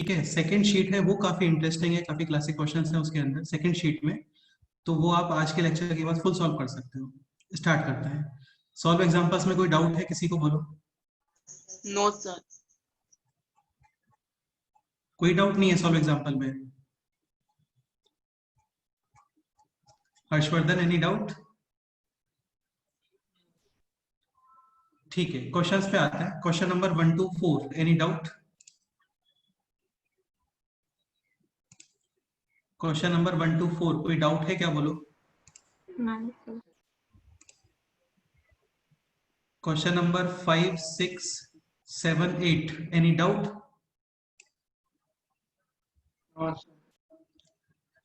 ठीक है, second sheet है वो काफी इंटरेस्टिंग है, काफी क्लासिक क्वेश्चंस हैं उसके अंदर सेकंड शीट में, तो वो आप आज के लेक्चर के बाद फुल सॉल्व कर सकते हो। स्टार्ट करते हैं। सॉल्व एग्जांपल्स में कोई डाउट है किसी को, बोलो। No sir. कोई डाउट नहीं है सॉल्व एग्जांपल में? Harshvardhan, any doubt? ठीक है, क्वेश्चंस पे आते हैं। Question number 1 to 4, any doubt? Question number 1 to 4 कोई डाउट है क्या, बोलो। नहीं sir. Question number 5, 6, 7, 8, any doubt?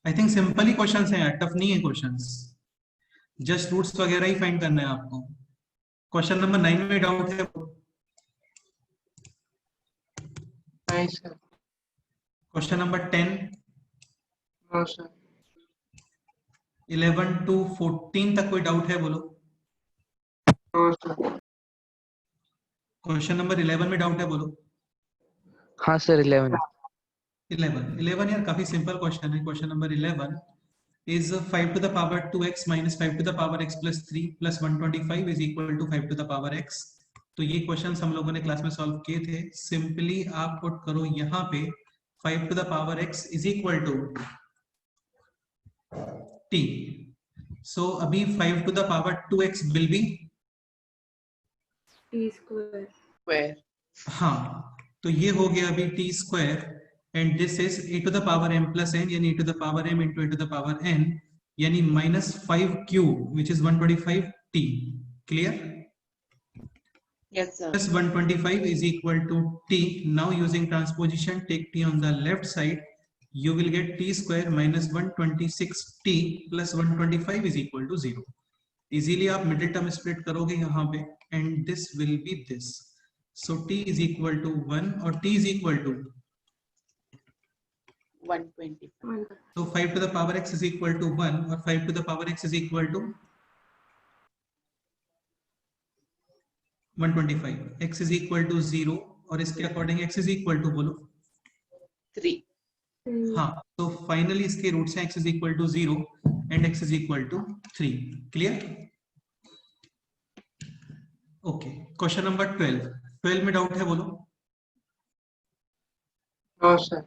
I think simple he questions हैं यार, टफ नहीं है क्वेश्चंस, जस्ट रूट्स वगैरह ही फाइंड करना है आपको। क्वेश्चन नंबर 9 में डाउट है? नहीं sir. Question number 10, no sir. 11 to 14 तक कोई डाउट है, बोलो। No sir. क्वेश्चन नंबर 11 में डाउट है, बोलो। हाँ सर 11। 11 यार काफी सिंपल क्वेश्चन है। Question number 11 is 5 to the power 2x minus 5 to the power x plus 3 plus 125 is equal to 5 to the power x। तो ये क्वेश्चंस हम लोगों ने क्लास में सॉल्व किए थे। सिंपली आप पुट करो यहाँ पे 5 to the power x is equal to t। so अभी 5 to the power 2x will be T square. Square. हाँ, तो ये हो गया अभी T square, and this is a to the power m plus n, यानी a to the power m into a to the power n, यानी -5 cube which is 125 t। Clear? Yes sir. Plus 125 is equal to t. Now using transposition, take t on the left side, you will get t square minus 126t plus 125 is equal to 0। Easily आप middle term split करोगे यहाँ पे, and this will B this. So t is equal to 1 और t is equal to 125। तो 5 to the power x is equal to 1 और 5 to the power x is equal to 125। x is equal to 0 और इसके according x is equal to, बोलो। 3। हाँ, तो finally इसके roots हैं x is equal to 0 and x is equal to 3। Clear? Okay, question number 12 में doubt है, बोलो। No sir.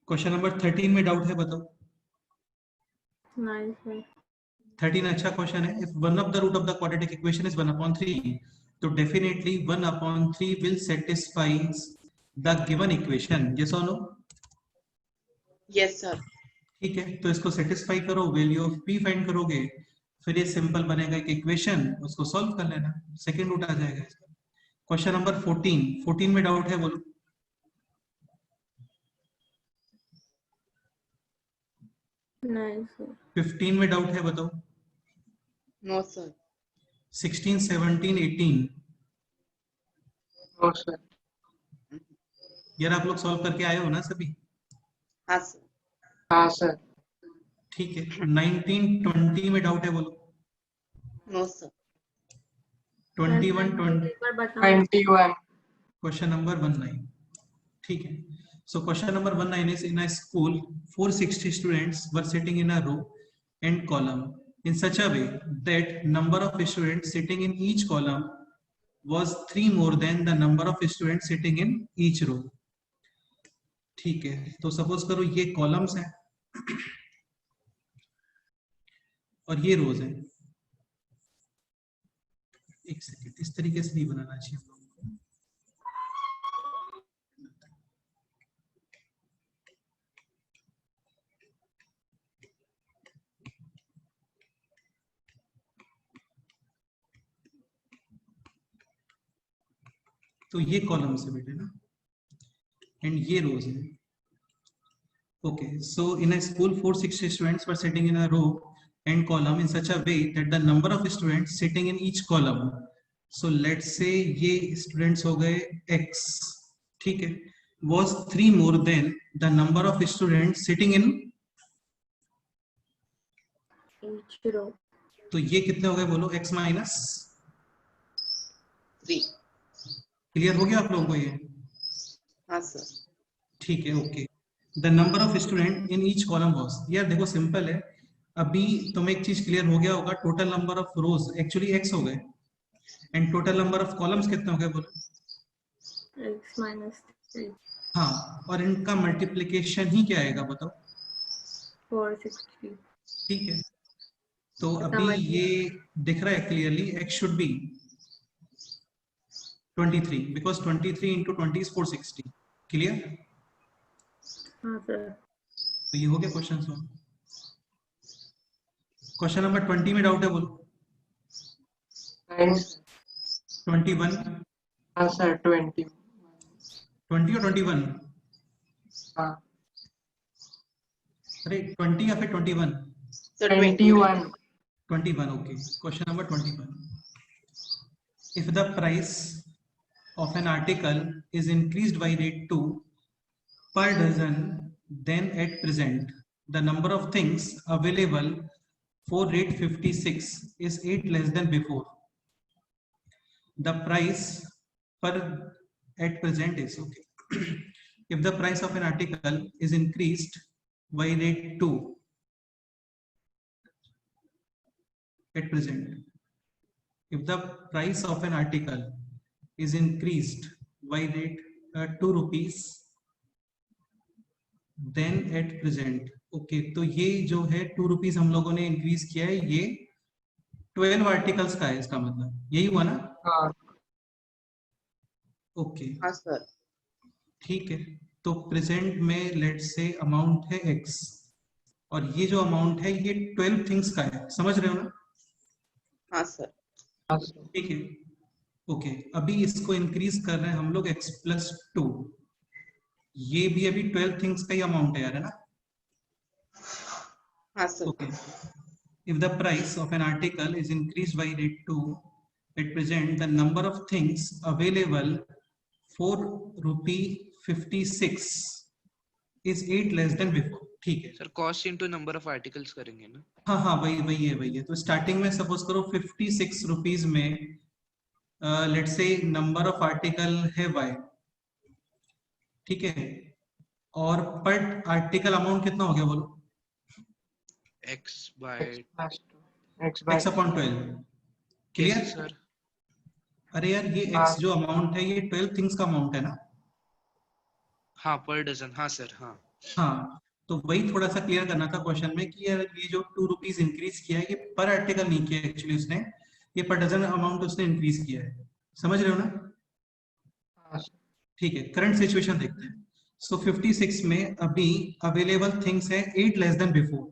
क्वेश्चन नंबर 13 में डाउट है, बताओ। नहीं सर। 13 अच्छा क्वेश्चन है। If one of the root of the quadratic equation is 1/3, तो definitely 1/3 will satisfies the given equation. Yes और नो? Yes sir. ठीक है, तो इसको सेटिस्फाई करो, वैल्यू ऑफ p फाइंड करोगे, फिर ये सिंपल बनेगा एक इक्वेशन, उसको सॉल्व कर लेना, सेकंड रूट आ जाएगा इसका। क्वेश्चन नंबर 14 में डाउट है, बोलो। नहीं सर। 15 में डाउट है, बताओ। No sir. 16, 17, 18 no sir. यार आप लोग सॉल्व करके आए हो ना सभी? हाँ सर। हाँ सर। ठीक है। 19, 20 में डाउट है, बोलो। No sir. 21, 20 एक बार बताओ। 21। Question number 19। ठीक है, so question number 19 is in a school 460 students were sitting in a row and column in such a way that number of students sitting in each column was 3 more than the number of students sitting in each row। ठीक है, तो suppose करो ये columns हैं और ये रोज हैं। एक सेकेंड, इस तरीके से नहीं बनाना चाहिए हम लोगों को। तो ये कॉलम्स है बेटे ना, एंड ये रोज है। Okay, so in a school 460 students were sitting in a row and column in such a way that the number of students sitting in each column, so let's say ये students हो गए x, ठीक है, was 3 more than the number of students sitting in, तो ये कितने हो गए, बोलो। x minus 3। क्लियर हो गया आप लोगों को ये? हाँ सर। ठीक है, okay. The number of student in each column was, यार देखो सिंपल है, अभी तुम्हें एक चीज क्लियर हो गया होगा, total number of rose actually x हो गए and total number of columns कितने हो गए बोलो। X minus 3. हाँ, और इनका मल्टीप्लीकेशन ही क्या आएगा बताओ। 460. ठीक है, तो कितना अभी multi- ये दिख रहा है clearly, x should be 23 because 23 into 20 is 460। Clear? हाँ sir. तो ये हो गया क्वेश्चन सॉल्व। क्वेश्चन नंबर 20 में डाउट है बोलो। नहीं सर। 21, हाँ सर 20। 20 और 21? हाँ अरे 20 या फिर 21? Sir, 21। 21, okay. Question number 21. If the price of an article is increased by rate 2 per dozen, then at present the number of things available for rate 56 is 8 less than before. The price per at present is okay. If the price of an article is increased by rate 2 at present, if the price of an article is increased by rate 2 rupees, then at present, okay, तो ये जो है 2 rupees हम लोगों ने increase किया है, ये 12 आर्टिकल्स का है, इसका मतलब यही हुआ ना। हाँ ओके, हाँ sir, ठीक है, तो प्रेजेंट में लेट से अमाउंट है x और ये जो अमाउंट है ये 12 थिंग्स का है, समझ रहे हो ना। हाँ sir, हाँ सर। ठीक है, ओके, अभी इसको इंक्रीज कर रहे हैं हम लोग x+2, ये भी अभी 12 थिंग्स का ही अमाउंट है यार, है ना। हाँ sir, Okay. If the price of an article is increased by rate 2, at present the number of things available for ₹56 is 8 less than before. ठीक है sir cost into number of articles करेंगे ना। हाँ हाँ, वही है। तो स्टार्टिंग में सपोज करो 56 रुपीज में लेट से नंबर ऑफ आर्टिकल है y, ठीक है, और पर आर्टिकल अमाउंट कितना हो गया बोलो। x by X by x upon 12। कैसे क्लियर? सर? अरे यार ये हाँ। x जो अमाउंट है ये 12 थिंग्स का अमाउंट है ना। हाँ पर डजन, हाँ सर हाँ। हाँ, तो वही थोड़ा सा क्लियर करना था क्वेश्चन में कि यार ये जो 2 रुपीज इंक्रीज किया है ये पर आर्टिकल नहीं किया एक्चुअली उसने, ये पर डजन अमाउंट उसने इंक्रीज किया है, समझ रहे हो ना। हाँ सर। ठीक है, करंट सिचुएशन देखते हैं। सो 56 में अभी अवेलेबल थिंग्स है 8 लेस देन बिफोर,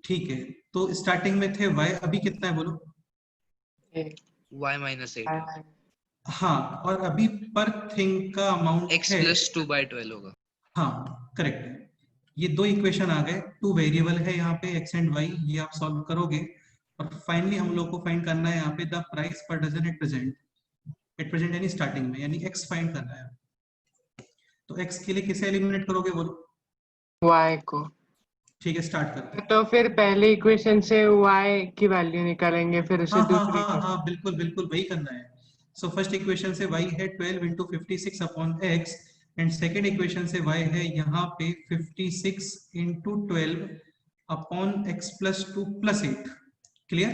ठीक है, तो स्टार्टिंग में थे y, अभी कितना है बोलो। y माइनस 8 हाँ हाँ, और अभी पर थिंग का अमाउंट x है, प्लस 2/12 होगा। हाँ करेक्ट है। ये दो इक्वेशन आ गए, 2 वेरिएबल है यहाँ पे x एंड y, ये आप सॉल्व करोगे और फाइनली हम लोग को फाइंड करना है यहाँ पे the price per dozen at present यानी स्टार्टिंग में, यानी x फाइंड करना है। तो x के लिए किसे एलिमिनेट करोगे बोलो। y को। ठीक है, स्टार्ट करते हैं। तो फिर पहले इक्वेशन से y की वैल्यू निकालेंगे, फिर उसे हाँ हाँ दूसरी हाँ हाँ, बिल्कुल बिल्कुल वही करना है। सो फर्स्ट इक्वेशन से y है 12 into 56 upon x and second equation से y है यहाँ पे 56 into 12 upon x plus 2 plus 8। Clear?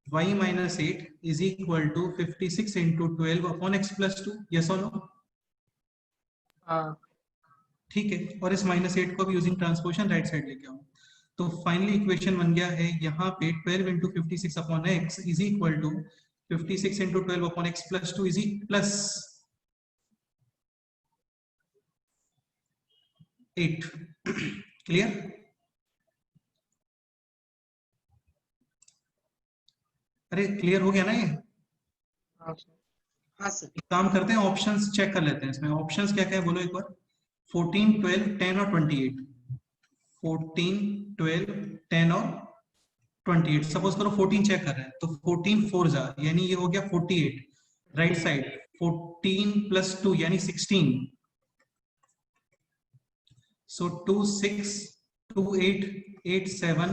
y minus 8 is equal to 56 into 12 upon x plus 2, yes or no? हाँ ठीक है, और इस माइनस 8 को भी यूजिंग ट्रांसपोजिशन राइट साइड लेके आओ, तो फाइनली इक्वेशन बन गया है यहाँ पे 12 into 56 upon x is equal to 56 into 12 upon x plus 2 is plus 8। Clear? अरे क्लियर हो गया ना ये। हाँ सर। हाँ sir, एक काम करते हैं, ऑप्शंस चेक कर लेते हैं इसमें। ऑप्शंस क्या क्या है बोलो एक बार। 14, 12, 10 और 28। 14, 12, 10 और 28। सपोज करो 14 चेक कर रहे हैं तो 14 4 जा यानी ये हो गया 48, राइट साइड 14 plus 2 यानी 16, so 2 6 2 8 8 7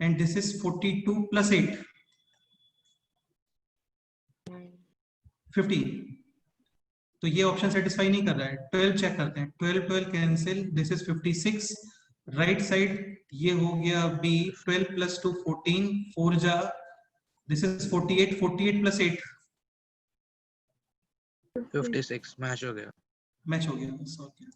and this is 42 plus 8 50। तो ये ऑप्शन सेटिस्फाई नहीं कर रहा है। 12 चेक करते हैं, 12 cancel, this is 56, right side ये हो गया बी, 12 + 2 14, 4 जा, दिस इज 48, 48 + 8 56 मैच हो गया। मैच हो गया, सॉल्व किया।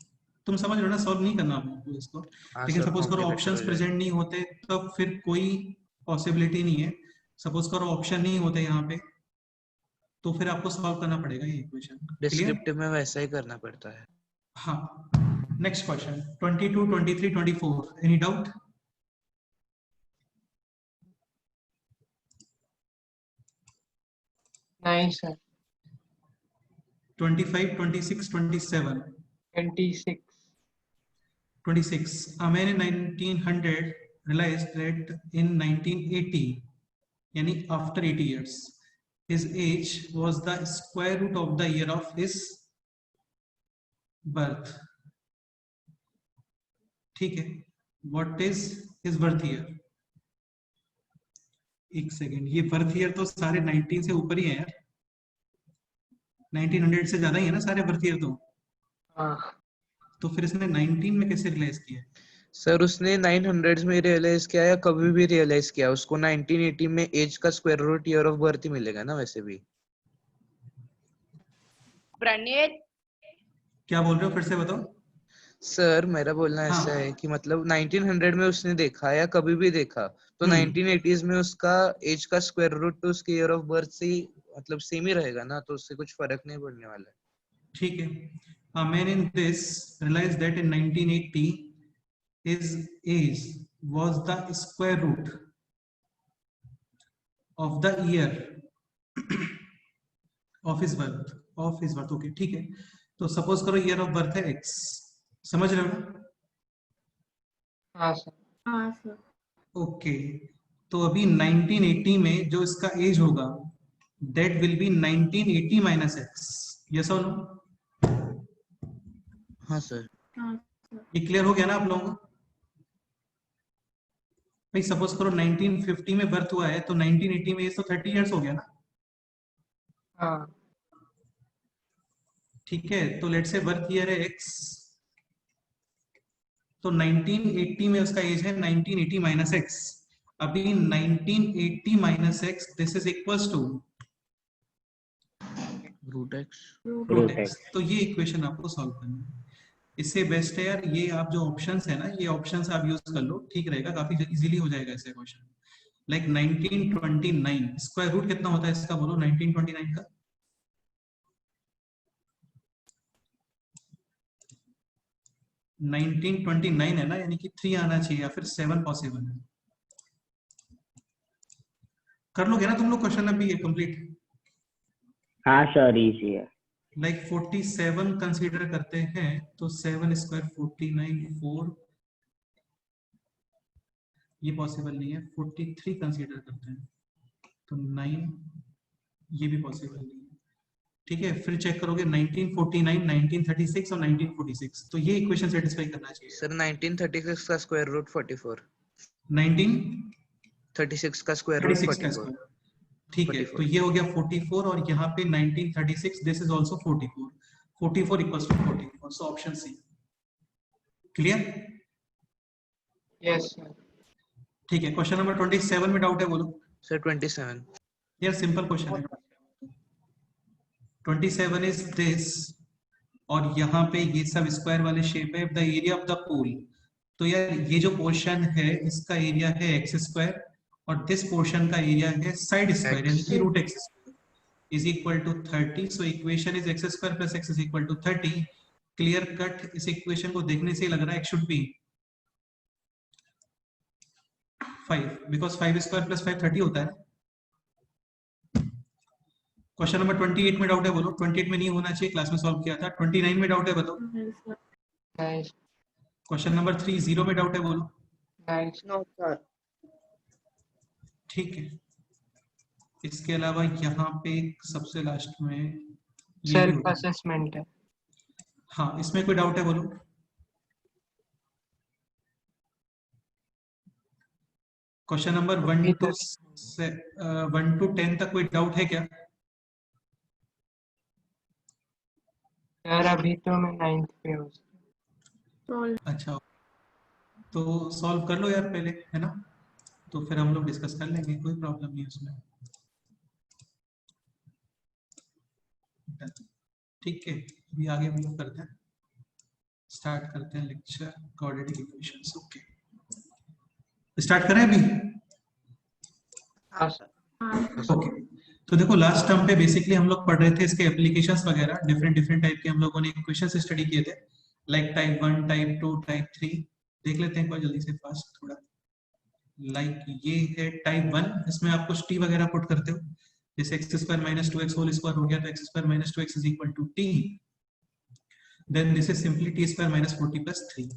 तुम समझ रहे हो ना, सॉल्व नहीं करना आपको इसको। हाँ लेकिन सर, सपोज करो complicated ऑप्शंस हो प्रेजेंट जाएगा। नहीं होते तब फिर कोई पॉसिबिलिटी नहीं है। सपोज करो ऑप्शन नहीं होते यहाँ पे, तो फिर आपको सॉल्व करना पड़ेगा ये इक्वेशन। क्लियर? डिस्क्रिप्टिव में वैसा ही करना पड़ता है। हाँ। Next question 22, 23, 24, any doubt? नहीं sir. 25, 26, 27, 26. 26. A man in 1900 realized that in 1980, yani after 80 years, his age was the square root of the year of his birth. ठीक है, what is his birth year? एक second, ये birth year तो सारे 19 से ऊपर ही है यार, 1900 से ज्यादा ही है ना सारे बर्थ ईयर हाँ तो फिर इसने 19 में कैसे रियलाइज किया? सर उसने 900 में रियलाइज किया या कभी भी रियलाइज किया, उसको 1980 में एज का square root year of birth ही मिलेगा ना वैसे भी। प्रणीत, क्या बोल रहे हो, फिर से बताओ। सर मेरा बोलना हाँ। ऐसा है कि मतलब 1900 में उसने देखा या कभी भी देखा तो 1980s में उसका एज का स्क्वायर रूट तो उसके ईयर ऑफ बर्थ से ही मतलब सेम ही रहेगा ना, तो उससे कुछ फर्क नहीं पड़ने वाला है। ठीक है। A man in this realized that in 1980 his age was the square root of the year of his birth, okay, ठीक है। तो सपोज करो ईयर ऑफ बर्थ है x, समझ रहे हो ना? हाँ सर। हाँ सर। ओके, तो अभी 1980 में जो इसका एज होगा that will be 1980 minus x, yes or no? हाँ सर। हाँ सर। ये क्लियर हो गया ना आप लोगों को? भाई सपोज करो 1950 में बर्थ हुआ है तो 1980 में ये तो 30 इयर्स हो गया ना। हाँ ठीक है, तो लेट्स से बर्थ ईयर है x, तो 1980 में उसका एज है 1980 माइनस x। अभी 1980 minus x, this is equals to root x. Root x। तो ये इक्वेशन आपको सॉल्व करना है। इससे बेस्ट है यार ये आप जो ऑप्शंस है ना, ये ऑप्शंस आप यूज कर लो, ठीक रहेगा, काफी इजीली हो जाएगा ऐसे क्वेश्चन। लाइक 1929 स्क्वायर रूट कितना होता है इसका, बोलो 1929 का? नाइनटीन 29 है ना, यानी कि 3 आना चाहिए या फिर 7 पॉसिबल है। कर लोगे ना तुम लोग क्वेश्चन अभी ये कंप्लीट? हाँ सर इजी है। लाइक 47 कंसीडर करते हैं तो 7 स्क्वायर 49, 4 ये पॉसिबल नहीं है। 43 कंसीडर करते हैं तो 9 ये भी पॉसिबल नहीं है। ठीक है, फिर चेक करोगे 1949, 1936 और 1946, तो ये इक्वेशन सेटिस्फाई करना चाहिए। सर 1936 का स्क्वायर रूट 44। 1936 का स्क्वायर रूट का 44। स्क्वायर, ठीक है, 44। तो ये हो गया 44 और यहाँ पे 1936, this is also 44, 44 equals to 44, so option C. Clear? Yes sir. ठीक है, क्वेश्चन नंबर 27 में डाउट है, बोलो। सर 27। यार सिंपल क्वेश्चन है। 27 इज दिस, और यहाँ पे ये सब स्क्वायर वाले शेप है, the area of the pool. तो यार ये जो पोर्शन है इसका एरिया है एक्स स्क्वायर, और दिस पोर्शन का एरिया है साइड स्क्वायर, यानी कि root x is equal to 30। So equation is x square plus x is equal to 30। Clear cut, इस इक्वेशन को देखने से ही लग रहा है x should be 5, because 5 square plus 5 30 होता है। क्वेश्चन नंबर 28 में डाउट है, बोलो। 28 में नहीं होना चाहिए, क्लास में सॉल्व किया था। 29 में डाउट है, बताओ। नहीं सर। नहीं क्वेश्चन नंबर 30 में डाउट है, बोलो। नहीं नो सर। ठीक है, इसके अलावा यहाँ पे सबसे लास्ट में ये भी सेल्फ होता है। असेसमेंट है। हाँ, इसमें कोई डाउट है, बोलो। क्वेश्चन नंबर 1 to 10 तक कोई डाउट है क्या? यार अभी तो मैं 9th पे हूँ। Solve. अच्छा, तो सॉल्व कर लो यार पहले, है ना, तो फिर हम लोग डिस्कस कर लेंगे, कोई प्रॉब्लम नहीं उसमें। ठीक है, अभी आगे मूव करते हैं, स्टार्ट करते हैं lecture quadratic equations. Okay, start करें अभी। हाँ सर। ओके, तो देखो लास्ट टर्म पे बेसिकली हम लोग पढ़ रहे थे इसके एप्लीकेशंस वगैरह, डिफरेंट डिफरेंट टाइप के हम लोगों ने इक्वेशंस स्टडी किए थे, लाइक टाइप 1, टाइप 2, टाइप 3। देख लेते हैं एक बार जल्दी से फास्ट थोड़ा। लाइक ये है टाइप 1, इसमें आप कुछ टी वगैरह पुट करते हो, जैसे x square minus 2x whole square हो गया तो x square minus 2x is equal to t, then this is simply t square minus 4t plus 3।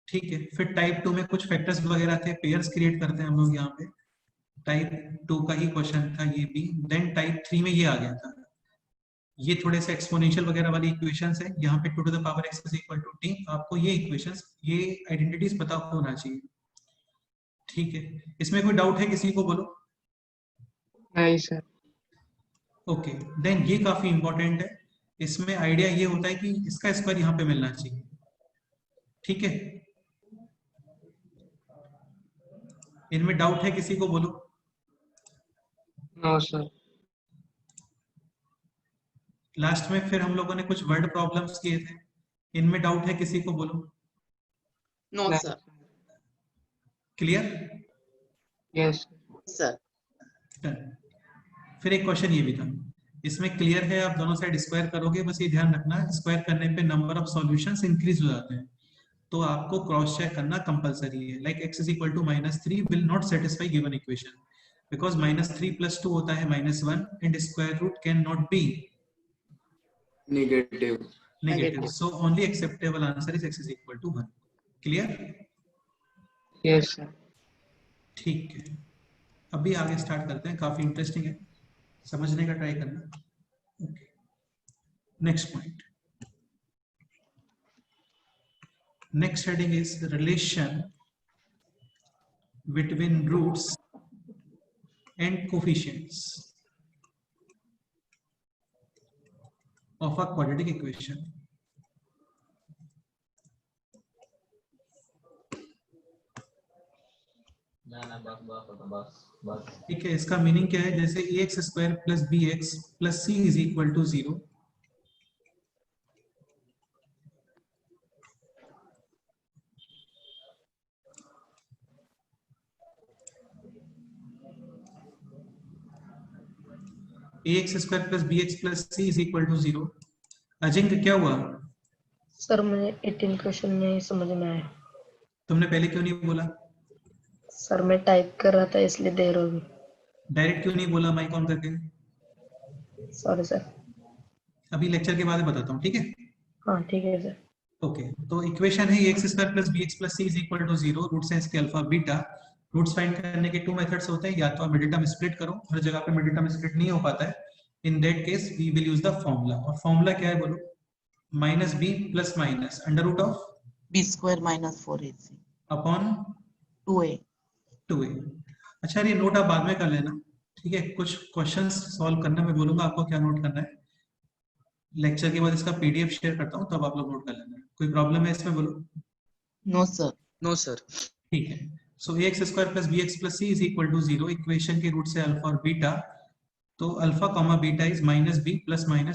ठीक है, फिर टाइप 2 में कुछ फैक्टर्स वगैरह थे, पेयर्स क्रिएट करते हैं हम लोग यहाँ पे, टाइप 2 का ही क्वेश्चन था ये भी। देन टाइप 3 में ये आ गया था, ये थोड़े से एक्सपोनेंशियल वगैरह वाली इक्वेशंस है, यहाँ पे 2 to the power x is equal to t. आपको ये इक्वेशंस, ये आइडेंटिटीज पता होना चाहिए। ठीक है, इसमें कोई डाउट है किसी को, बोलो। नहीं सर। ओके, देन ये काफी इंपॉर्टेंट है, इसमें आइडिया ये होता है कि इसका स्क्वायर यहाँ पे मिलना चाहिए। ठीक है, इनमें डाउट है किसी को, बोलो। No sir. लास्ट में फिर हम लोगों ने कुछ वर्ड प्रॉब्लम्स किए थे, इनमें डाउट है किसी को, बोलो। नो नहीं सर। क्लियर? Yes sir. फिर एक क्वेश्चन ये भी था, इसमें क्लियर है, आप दोनों साइड स्क्वायर करोगे, बस ये ध्यान रखना स्क्वायर करने पे नंबर ऑफ सॉल्यूशंस इंक्रीज हो जाते हैं, तो आपको क्रॉस चेक करना कंपलसरी है। Like x is equal to -3 will not satisfy given equation, because -3 + 2 होता है -1 and square root can not be Negative. Negative, so only acceptable answer is x is equal to 1। Clear? Yes sir. ठीक है, अभी आगे start करते हैं, काफी interesting है, समझने का ट्राई करना। Okay, next point, next heading is relation between roots and coefficients of a quadratic equation. ठीक है, इसका मीनिंग क्या है, जैसे ax² + bx + c is equal to 0, ax² + bx + c is equal to 0। Ajinkya क्या हुआ, सर मुझे 18 क्वेश्चन नहीं समझ में आया। तुमने पहले क्यों नहीं बोला? सर मैं टाइप कर रहा था इसलिए देर हो गई। डायरेक्ट क्यों नहीं बोला माइक ऑन करके? Sorry sir. अभी लेक्चर के बाद बताता हूँ, ठीक है? हाँ ठीक है सर। ओके, तो इक्वेशन है ax² + bx + c is equal to 0, roots हैं इसके अल्फा बीटा। रूट्स फाइंड करने के 2 मेथड्स होते हैं, या तो आप मिडिल टर्म स्प्लिट करो, हर जगह पे मिडिल टर्म स्प्लिट नहीं हो पाता है, in that case we will use the formula. और फॉर्मूला क्या है बोलो? -b + √(b² b² - 4ac upon 2a। 2a। अच्छा, ये नोट आप बाद में कर लेना, ठीक है? कुछ क्वेश्चंस सॉल्व करना मैं बोलूंगा आपको क्या नोट करना है, लेक्चर के बाद इसका पीडीएफ शेयर करता हूँ, तब आप लोग नोट कर लेना। कोई प्रॉब्लम है इसमें, बोलो। No sir. No sir. ठीक है, so ax² + bx + c is equal to 0, equation के रूट से अल्फा और बीटा, तो alpha comma beta is -b + √b²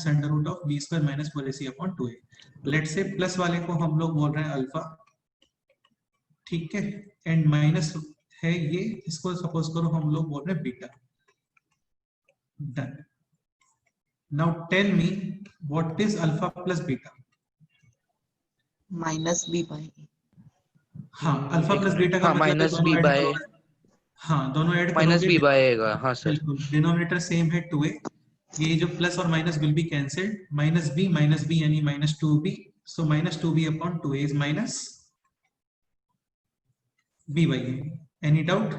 - 4ac upon 2a। Let's say plus वाले को हम लोग बोल रहे हैं अल्फा, ठीक है, एंड माइनस है ये, इसको सपोज करो हम लोग बोल रहे हैं beta. Done. Now tell me what is alpha plus beta? -b/a। हाँ, अल्फा प्लस बीटा का हाँ, मतलब है दोनों -b ऐड बाय करोगे, हाँ दोनों ऐड -b करोगे, बाय आएगा। हाँ सर। बिल्कुल डिनोमिनेटर सेम है 2a, ये जो प्लस और minus will be cancelled, -b यानी -2b, सो -2b upon 2a is -b/a। Any doubt?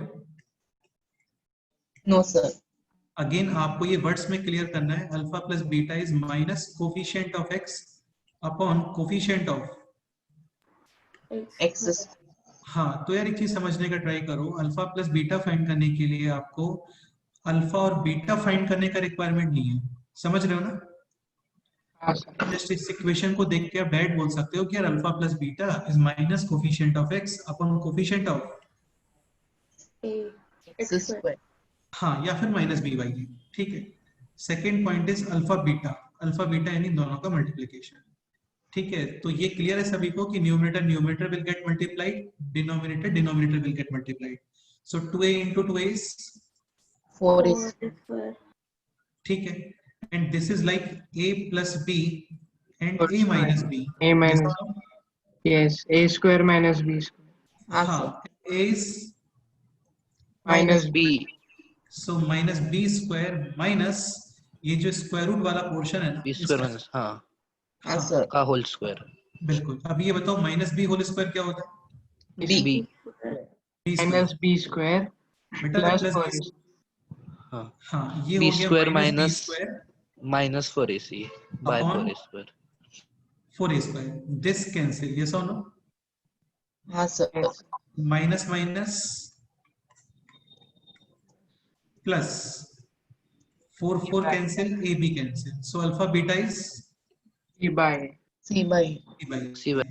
No sir. Again आपको ये वर्ड्स में क्लियर करना है, alpha plus beta is minus coefficient of x upon coefficient of x। हाँ, तो यार एक चीज समझने का ट्राई करो, अल्फा प्लस बीटा फाइंड करने के लिए आपको अल्फा और बीटा फाइंड करने का रिक्वायरमेंट नहीं है, समझ रहे हो ना? हाँ सर। जस्ट इस इक्वेशन को देख के आप डायरेक्ट बोल सकते हो कि यार alpha plus beta is minus coefficient of x upon coefficient of, A X X square. square. हाँ, या फिर माइनस बी वाई, ठीक है। Second point is alpha beta यानी दोनों का मल्टीप्लीकेशन, ठीक है। तो ये क्लियर है सभी को कि numerator will get multiplied, denominator will get multiplied. So 2a into 2a is 4 4 is square. ठीक है, and this is like a plus b and Whole a minus square. b. A Yes minus, or no? yes, A square minus B square. हाँ हाँ, sir, a is Minus B. so minus b square minus ये जो square root वाला portion है ना B square इसका, minus हाँ हाँ हाँ सर, का होल स्क्वायर बिल्कुल। अब ये बताओ माइनस बी होल स्क्वायर क्या होता है? B. B Square. B minus square, B square बेटा plus प्लस 4 बी, is हाँ हाँ ये B हो गया square minus B minus square minus 4AC by upon 4A square 4a square, this cancel, yes और नो? हाँ sir, yes. Minus minus plus 4 cancel, A B cancel, so alpha beta is C by C by C by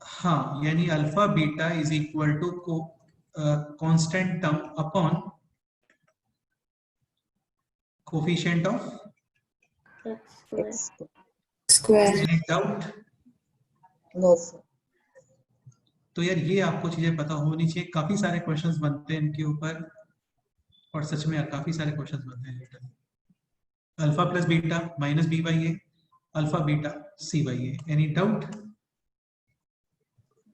हाँ, यानी alpha beta is equal to constant term upon coefficient of, X square. X square. square, any doubt? No sir. तो यार ये आपको चीजें पता होनी चाहिए, काफी सारे क्वेश्चंस बनते हैं इनके ऊपर, और सच में यार काफी सारे क्वेश्चंस बनते हैं। Alpha plus beta minus B by A, alpha beta C by A, any doubt?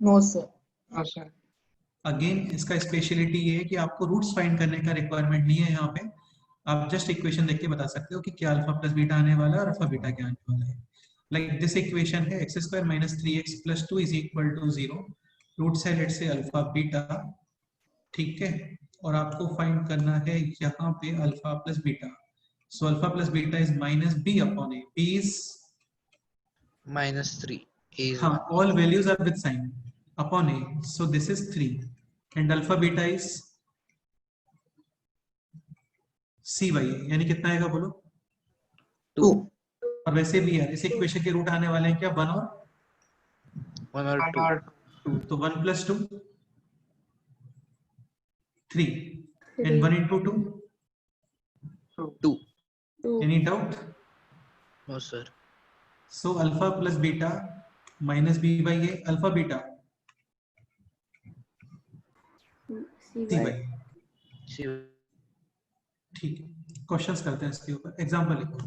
No sir. no sir. Again इसका स्पेशलिटी ये है कि आपको रूट्स फाइंड करने का रिक्वायरमेंट नहीं है यहाँ पे, आप जस्ट इक्वेशन देख के बता सकते हो कि क्या अल्फा प्लस बीटा आने वाला है और अल्फा बीटा क्या आने वाला है। लाइक दिस इक्वेशन है x square minus 3x plus 2 is equal to 0, roots है लेट्स से अल्फा बीटा, ठीक है, और आपको फाइंड करना है यहाँ पे alpha plus beta. So alpha plus beta is minus B upon A, B is minus 3 A is हाँ 1 all values are with sign upon a, so this is 3 and alpha beta is c by a, यानी कितना आएगा बोलो? 2. और वैसे भी यार इस इक्वेशन के रूट आने वाले हैं क्या? 1 और 1 or 1 2 or 2, तो 1 plus 2 3 and 3. 1 into 2, 2 2. any doubt? no sir So alpha plus beta minus b by a, alpha beta C c by by a, C ठीक है। क्वेश्चंस करते हैं इसके ऊपर, एग्जांपल लिखो,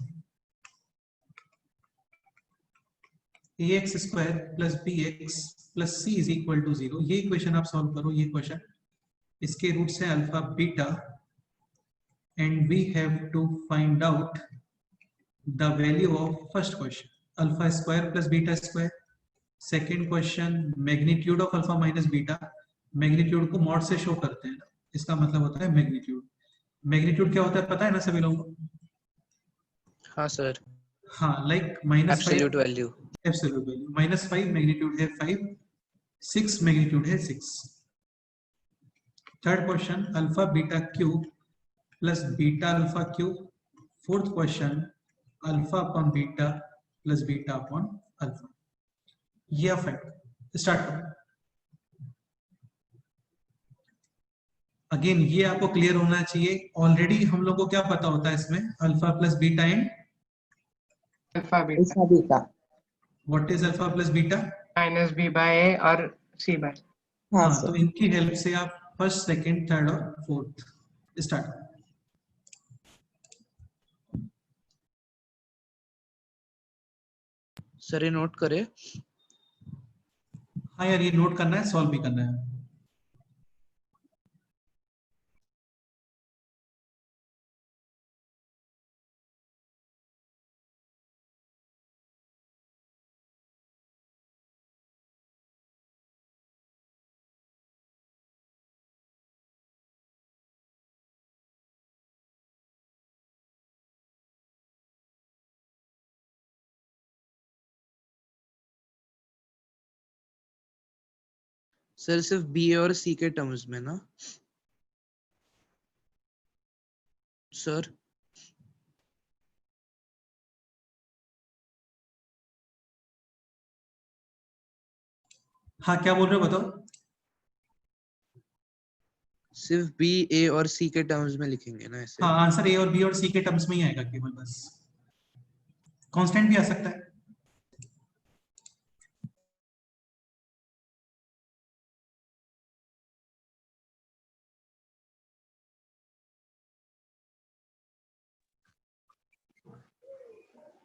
ax square plus bx plus c is equal to 0, ये equation आप solve करो, ये क्वेश्चन, इसके रूट्स हैं alpha beta and we have to find out the value of first question alpha square plus beta square, second question magnitude of alpha minus beta, magnitude को mod से show करते हैं, इसका मतलब होता है मैग्नीट्यूड। मैग्नीट्यूड क्या होता है पता है ना सभी लोगों को? हाँ sir हाँ, like minus absolute value absolute value, -5 magnitude है 5, 6 मैग्नीट्यूड है 6। Third question alpha beta cube plus beta alpha cube, fourth question alpha upon beta plus beta upon alpha. ये फैक्ट स्टार्ट करो। अगेन ये आपको क्लियर होना चाहिए, already हम लोग को क्या पता होता है इसमें, alpha plus beta and alpha beta Alpha beta. What is alpha plus beta? minus B by A और C by हाँ हाँ, तो सर, इनकी हेल्प से आप फर्स्ट सेकंड थर्ड और फोर्थ स्टार्ट। सर ये नोट करे हाँ यार ये नोट करना है, सॉल्व भी करना है। सर सिर्फ बी और सी के टर्म्स में ना सर हाँ क्या बोल रहे हो बताओ। सिर्फ बी ए और सी के टर्म्स में लिखेंगे ना ऐसे? हाँ आंसर ए और बी और सी के टर्म्स में ही आएगा केवल, बस कांस्टेंट भी आ सकता है।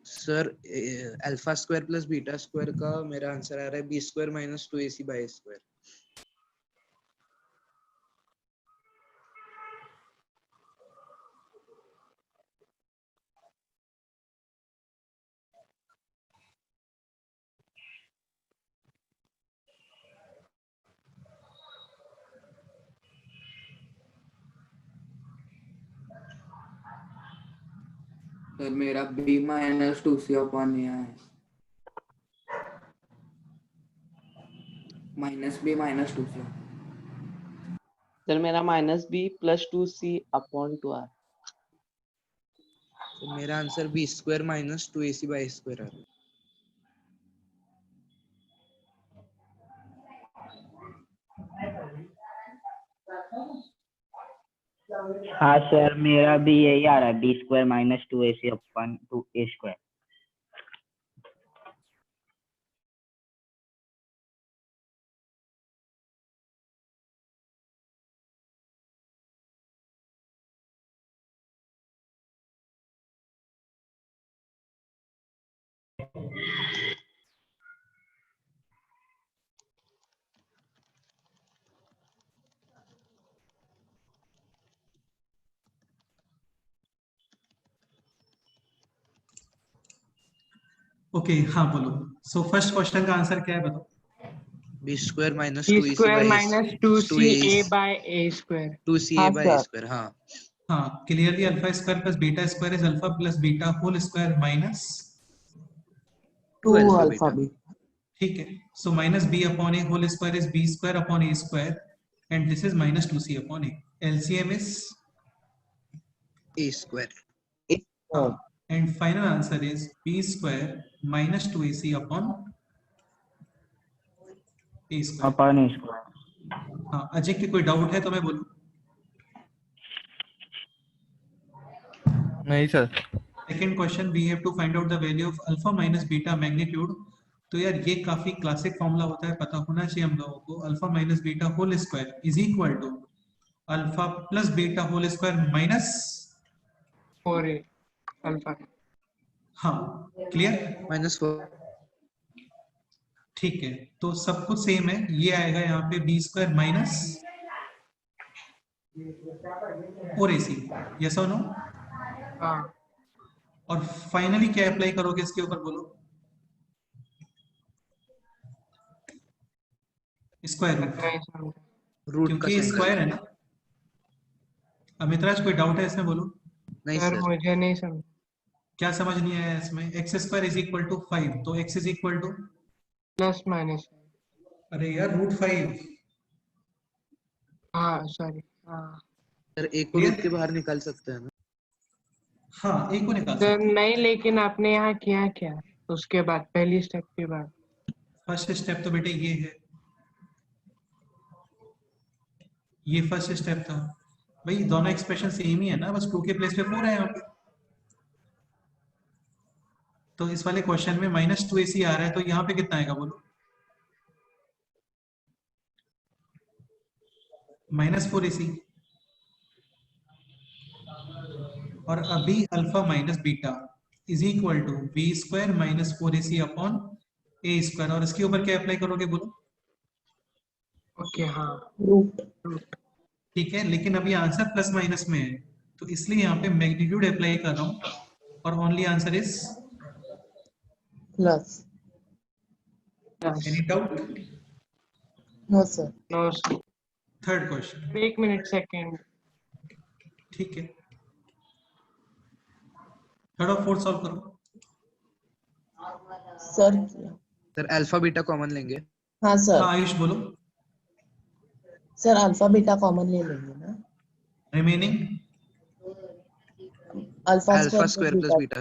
Sir alpha square plus beta square का मेरा आंसर आ रहा है B square minus 2ac by square. Sir मेरा b minus 2c upon A है, minus b minus 2c। Sir मेरा -b+2c/2r। तो मेरा answer B square minus 2ac by square आ रहा है। हाँ सर मेरा भी यही आ रहा है, b² - 2ac/2a²। ओके हाँ बोलो। सो फर्स्ट क्वेश्चन का आंसर क्या है बताओ। B square minus b 2ac square by minus 2ca/a²। 2ca हाँ बाय सर। स्क्वायर। हाँ हाँ clearly alpha square plus beta square is alpha plus beta whole square minus 2 alpha alpha beta. B. ठीक है। So minus B upon A whole square is B square upon A square and this is minus 2c upon A. LCM is a square. and final answer is b square minus 2ac upon a square। अपन इसको हाँ अजय की कोई doubt है तो मैं बोलूं। नहीं सर। Second question we have to find out the value of alpha minus beta magnitude. तो यार ये काफी क्लासिक फॉर्मूला होता है, पता होना चाहिए हम लोगों को। Alpha minus beta whole square is equal to alpha plus beta whole square minus 4a alpha. हाँ क्लियर। -4। ठीक है तो सब कुछ सेम है, ये आएगा यहाँ पे B square minus 4ac। Yes और नो। हाँ और फाइनली क्या अप्लाई करोगे इसके ऊपर बोलो। स्क्वायर रूट, नहीं समझा। रूट का क्योंकि साइन स्क्वायर है डालना। ना। अमितराज कोई डाउट है इसमें बोलो। नहीं सर सर। मुझे नहीं समझ। क्या समझ नहीं आया इसमें। X square is equal to 5 तो x is equal to, plus minus. अरे यार रूट 5। हाँ सॉरी। हाँ सर एक को रूट के बाहर निकाल सकते हैं ना। हाँ एक को निकाल सर सकते नहीं, लेकिन आपने यहाँ किया क्या उसके बाद, पहली स्टेप के बाद? फर्स्ट स्टेप तो बेटे ये है, ये फर्स्ट स्टेप था भाई। दोनों एक्सप्रेशन सेम ही है ना, बस 2 के प्लेस पे 4 है यहाँ पे। तो इस वाले क्वेश्चन में माइनस 2ac आ रहा है तो यहाँ पे कितना आएगा बोलो। -4ac। और अभी alpha minus beta is equal to B square minus 4ac upon A square. और इसके ऊपर क्या अप्लाई करोगे बोलो। ओके हाँ रूट। रूट। ठीक है लेकिन अभी आंसर प्लस माइनस में है तो इसलिए यहाँ पे मैग्नीट्यूड अप्लाई कर रहा हूँ और only answer is plus. Any doubt. No sir. No sir. Third question. एक मिनट सेकेंड। ठीक है थर्ड और फोर्थ सॉल्व करो। Sir sir alpha beta common लेंगे। हाँ हाँ सर। आयुष बोलो। सर अल्फा बीटा कॉमन ले लेंगे ना। Remaining alpha alpha square square plus beta.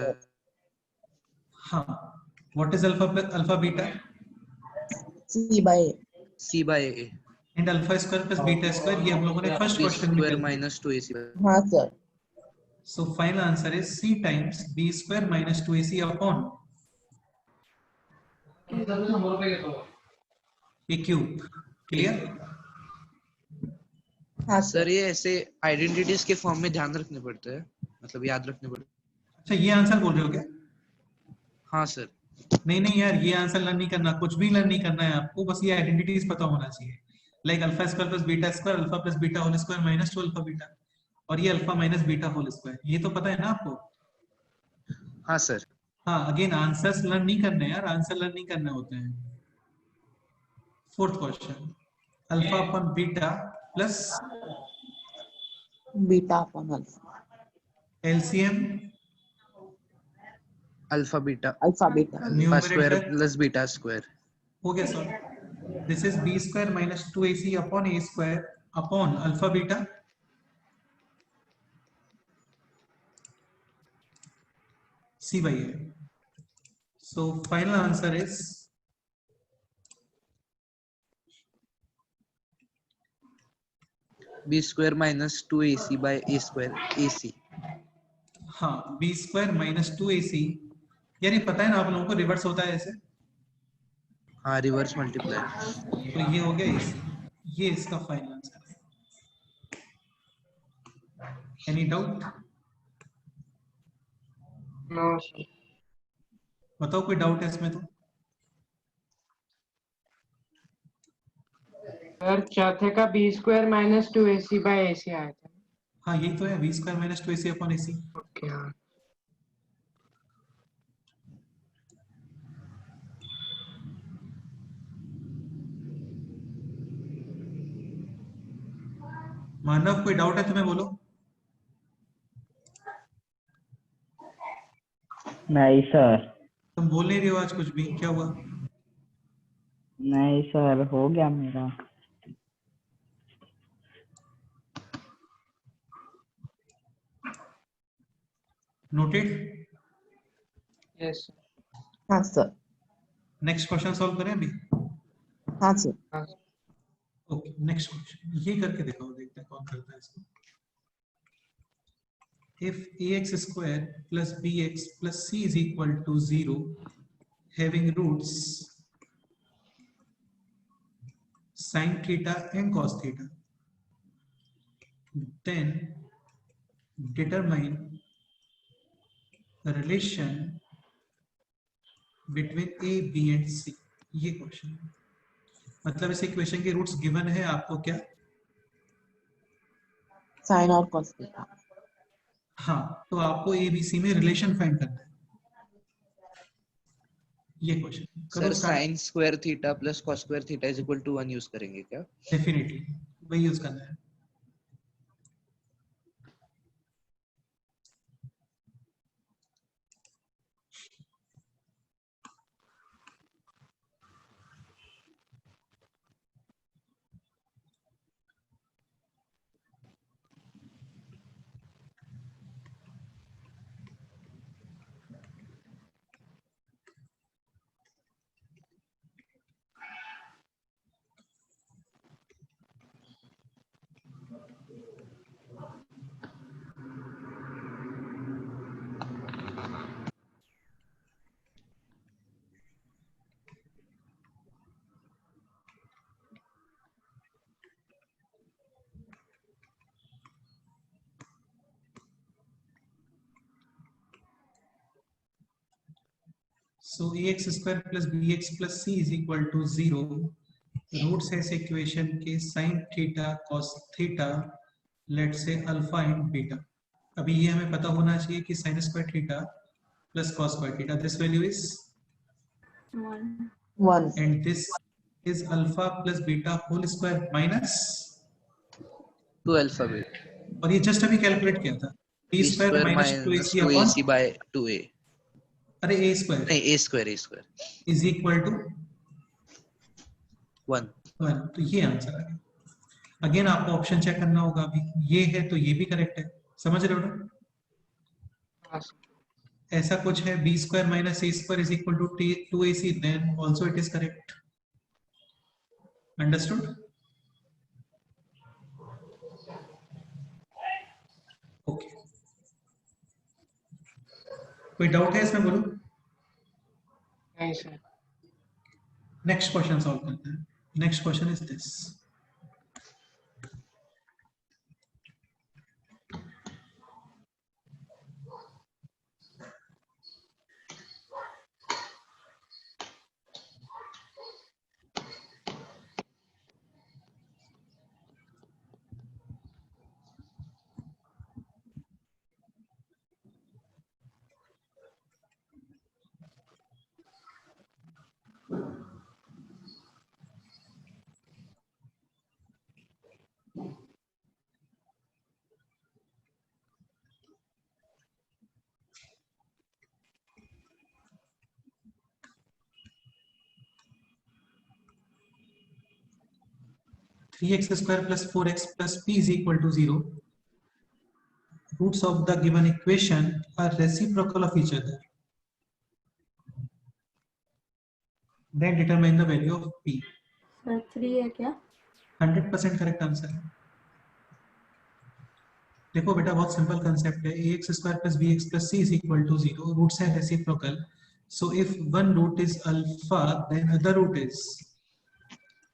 हाँ what is alpha beta. c by C by A. And alpha square plus beta square, ये हम लोगों ने फर्स्ट B क्वेश्चन में square किया। minus 2AC. हाँ सर। So final answer is C times B square minus 2AC upon a cube. Clear? हाँ sir sir. ये ऐसे आइडेंटिटीज के फॉर्म में ध्यान रखने पड़ते हैं, मतलब याद रखने पड़ते हैं। अच्छा ये आंसर बोल रहे हो क्या? हाँ सर। नहीं नहीं यार, ये आंसर लर्न नहीं करना, कुछ भी लर्न नहीं करना है आपको, बस ये आइडेंटिटीज पता होना चाहिए। Like alpha square plus beta square, alpha plus beta whole square minus 2 alpha beta, और ये alpha minus beta whole square, ये तो पता है ना आपको? हाँ सर। हाँ, अगेन आंसर्स लर्न नहीं करने यार, आंसर लर्न नहीं करने होते हैं। Fourth question, alpha upon beta plus beta upon alpha. LCM alpha beta alpha beta. Alpha square numerator plus beta square. हो गया sir. This is B square minus 2AC upon A square upon alpha beta C by A. So final answer is B square minus 2AC by A square AC. हाँ, B square minus 2AC, यार ये पता है ना आप लोगों को, reverse होता है ऐसे, हाँ रिवर्स मल्टीप्लाई। तो ये हो गया AC, ये इसका फाइनल आंसर है। Any doubt? No sir. बताओ कोई डाउट है इसमें तो? सर चौथे का B square minus 2AC by AC आया था। हाँ यही तो है, B square minus 2AC upon AC। Okay हाँ। मानव कोई डाउट है तुम्हें, बोलो। नहीं सर। तुम बोल नहीं रहे हो आज कुछ भी, क्या हुआ? नहीं सर, हो गया मेरा। नोटेड? यस हाँ सर। नेक्स्ट क्वेश्चन सॉल्व करें अभी? हाँ sir. Sir. Okay next question ये करके दिखाओ, देखते हैं कौन करता है इसको। If ax square plus bx plus c is equal to 0, having roots sin theta and cos theta, then determine the relation between a, b and c। ये क्वेश्चन मतलब इस इक्वेशन के रूट्स गिवन है आपको क्या? साइन और cos theta. हाँ, तो आपको ए बी सी में रिलेशन फाइंड करना है। ये क्वेश्चन करो sir start. Sine square theta plus cos square theta is equal to 1 use करेंगे क्या? डेफिनेटली वही यूज करना है। So ax square plus bx plus c is equal to 0। Roots है इस इक्वेशन के sin theta cos theta, let say alpha and beta. अभी ये हमें पता होना चाहिए कि sin square theta plus cos square theta, this value is 1 and this is alpha plus beta whole square minus 2 alpha beta. और ये जस्ट अभी कैलकुलेट किया था, b B square square minus minus 2ac upon 2AC by 2A। अरे a square नहीं A square is equal to 1। 1। तो ये answer आ गया। अगेन आपको ऑप्शन चेक करना होगा, अभी ये है तो ये भी करेक्ट है, समझ रहे हो ना? हाँ सर। ऐसा कुछ है b square minus a square is equal to 2ac, then also it is correct. Understood? Okay, कोई डाउट है इसमें? बोलो। नहीं सर। नेक्स्ट क्वेश्चन सॉल्व करते हैं। Next question is this. Three x square plus 4x plus p is equal to 0. Roots of the given equation are reciprocal of each other. Then determine the value of p. Sir 3 है क्या? 100% correct answer है। देखो बेटा, बहुत simple concept है। ax square plus bx plus c is equal to 0. Roots are reciprocal. So if one root is alpha, then other root is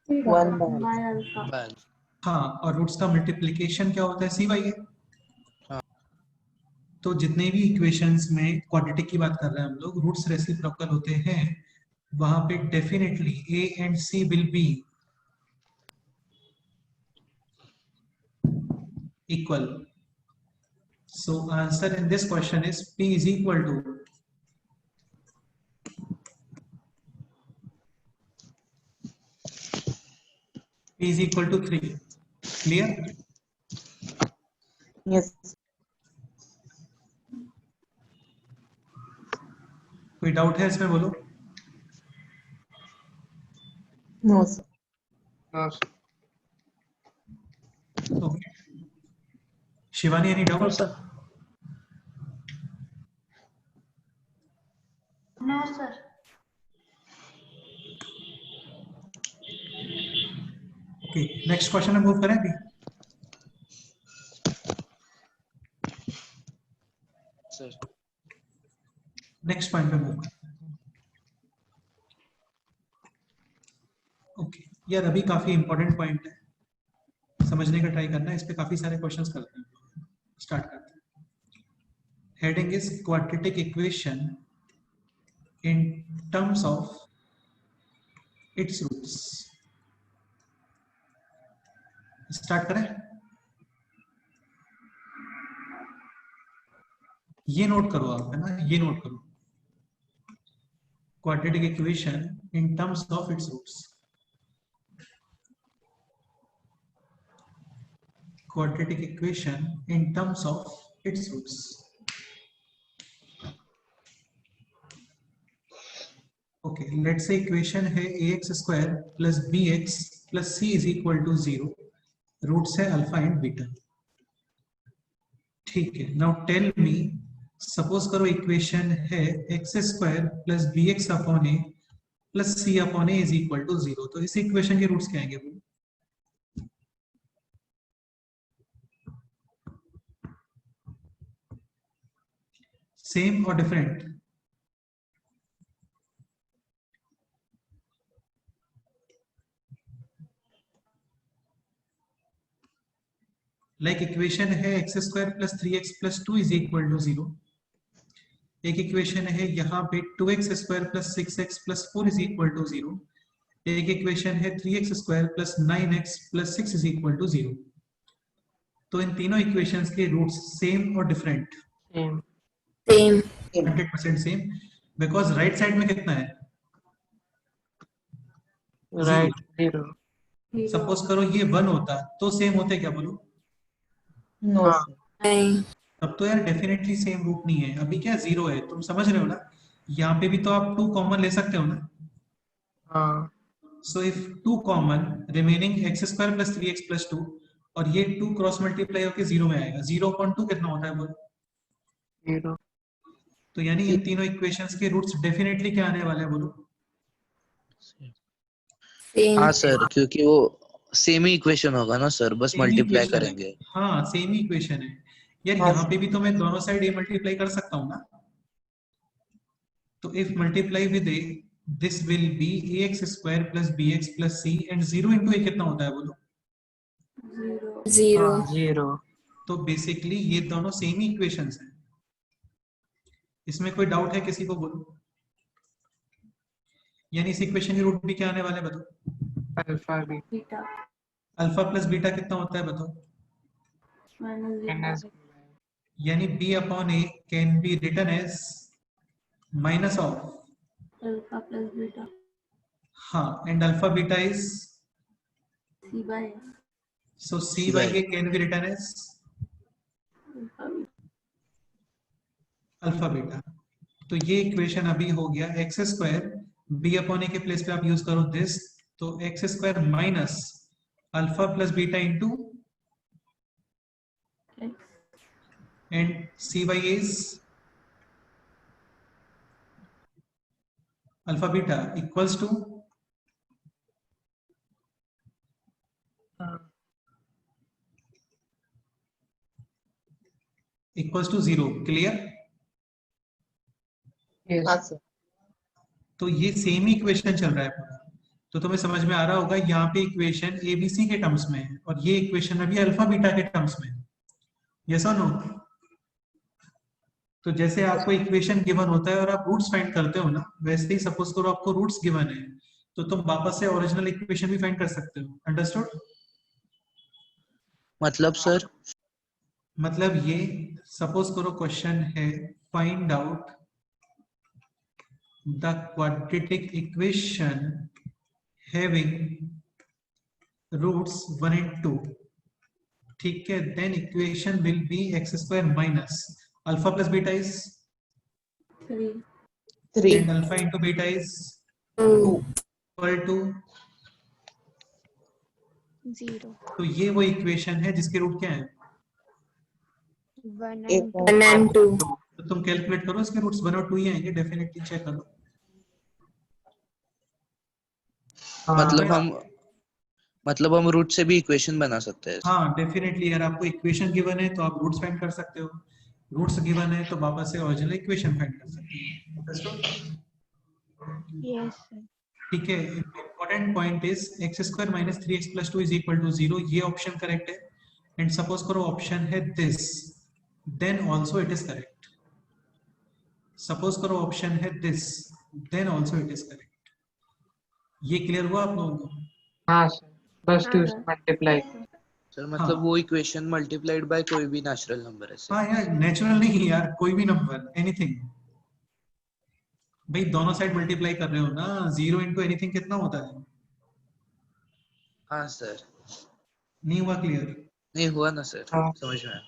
1 by by alpha. बस हाँ, और रूट्स का मल्टीप्लिकेशन क्या होता है? सी बाई ए। हाँ। तो जितने भी इक्वेशंस में क्वाड्रेटिक की बात कर रहे हैं हम लोग, रूट्स रेसिप्रोकल होते हैं, वहां पे definitely A and C will be equal. So answer in this question is p is equal to p is equal to 3. Clear? Yes. कोई डाउट है इसमें? बोलो। No, sir. No sir. Okay, Shivani, any doubt? Sir. No sir. Okay, next question में move करें अभी। Sir next point पे move करते हैं। ओके यार, अभी काफी इंपॉर्टेंट पॉइंट है, समझने का ट्राई करना है। इस पे काफी सारे क्वेश्चंस करते हैं। स्टार्ट करते हैं। Heading is quadratic equation in terms of its roots. Start करें। ये नोट करो आप, है ना, ये नोट करो। Quadratic equation in terms of its roots. Quadratic equation in terms of its roots. Okay, let's say equation है ax square plus bx plus c is equal to 0. Roots है alpha and beta. ठीक है, now tell me, suppose करो equation है x square plus bx upon a plus c upon a is equal to 0. तो इस equation के roots क्या आएंगे? बोलो। सेम और डिफरेंट? लाइक इक्वेशन है x square plus 3x plus 2 is equal to 0। एक इक्वेशन है यहाँ पे 2x square plus 6x plus 4 is equal to 0। एक इक्वेशन है 3x square plus 9x plus 6 is equal to 0। तो इन तीनों इक्वेशंस के रूट्स सेम और different? Same. Same. 100% same, because right side में कितना है? राइट 0। सपोज करो ये 1 होता तो सेम होते क्या? बोलो। No, हाँ। sir. नहीं. तब तो यार डेफिनेटली सेम रूट नहीं है। अभी क्या 0 है, तुम समझ रहे हो ना? यहाँ पे भी तो आप 2 कॉमन ले सकते हो ना। हाँ। So if 2 common, remaining x square plus 3x plus 2, और ये 2 क्रॉस मल्टीप्लाई होकर 0 में आएगा। 0/2 कितना होता है? बोलो। 0। तो यानी इन तीनों इक्वेशंस के रूट्स डेफिनेटली क्या आने वाले हैं? बोलो। Same. हाँ सर, क्योंकि वो सेम ही इक्वेशन होगा ना सर, बस सेम मल्टीप्लाई इक्वेशन है। करेंगे। हाँ सेम इक्वेशन है यार, हाँ, यहाँ पे भी तो मैं दोनों साइड ए मल्टीप्लाई कर सकता हूँ ना। तो if multiply with a, this will be ax square plus bx plus c, and 0 into a कितना होता है बोलो? 0. हाँ, 0. तो बेसिकली ये दोनों सेम ही इक्वेशंस हैं। इसमें कोई डाउट है किसी को? बोलो। यानी इस इक्वेशन की रूट भी क्या आने वाले बताओ? Alpha b Beta. Alpha plus beta कितना होता है बताओ? Minus माइनस यानी b upon a can be written as minus of, alpha plus beta. हाँ, and alpha beta is, C by S. So c C by by a can be written as Alpha beta. Alpha beta. तो ये equation अभी हो गया x square, b upon a के place पे आप use करो दिस, तो x square minus alpha plus beta into X. And c by is alpha beta equals to zero. Clear? हाँ सर। तो ये सेम ही इक्वेशन चल रहा है पूरा। तो तुम्हें समझ में आ रहा होगा, यहाँ पे इक्वेशन एबीसी के टर्म्स में है और ये इक्वेशन अभी अल्फा बीटा के टर्म्स में है। यस और नो? तो जैसे आपको इक्वेशन गिवन होता है और आप रूट्स फाइंड करते हो ना, वैसे ही सपोज करो आपको रूट्स गिवन है, तो तुम वापस से ओरिजिनल इक्वेशन भी फाइंड कर सकते हो। अंडरस्टूड? मतलब सर, मतलब ये सपोज करो क्वेश्चन है, find out the quadratic equation having roots 1 and 2, ठीक है, then equation will be x square minus alpha plus beta is 3. 3. And alpha into beta is 2. Equal to 0. तो ये वो इक्वेशन है जिसके रूट क्या है? 1 and 2. तो तुम कैलकुलेट करो, इसके रूट्स 1 और 2 ही आएंगे, डेफिनेटली चेक करो। मतलब हम रूट से भी इक्वेशन बना सकते हैं। हाँ डेफिनेटली, अगर आपको इक्वेशन गिवन है तो आप रूट्स फाइंड कर सकते हो, रूट्स गिवन है तो वापस से ओरिजिनल इक्वेशन फाइंड कर सकते हो। Yes, sir. ठीक है, important point is x square minus 3x plus 2 is equal to 0, ये ऑप्शन करेक्ट है। एंड सपोज करो ऑप्शन है this, then also it is correct. Suppose करो ऑप्शन है this, then also it is correct. ये clear हुआ आप लोगों को? हाँ सर, बस हाँ, टू सर. मल्टीप्लाई। सर मतलब हाँ। वो इक्वेशन मल्टीप्लाइड बाय कोई भी नेचुरल नंबर है सर। हाँ यार, नेचुरल नहीं यार, कोई भी नंबर, एनीथिंग। भाई दोनों साइड मल्टीप्लाई कर रहे हो ना, 0 इंटू एनीथिंग कितना होता है? हाँ सर, नहीं हुआ क्लियर? नहीं हुआ ना सर, हाँ। समझ में आया।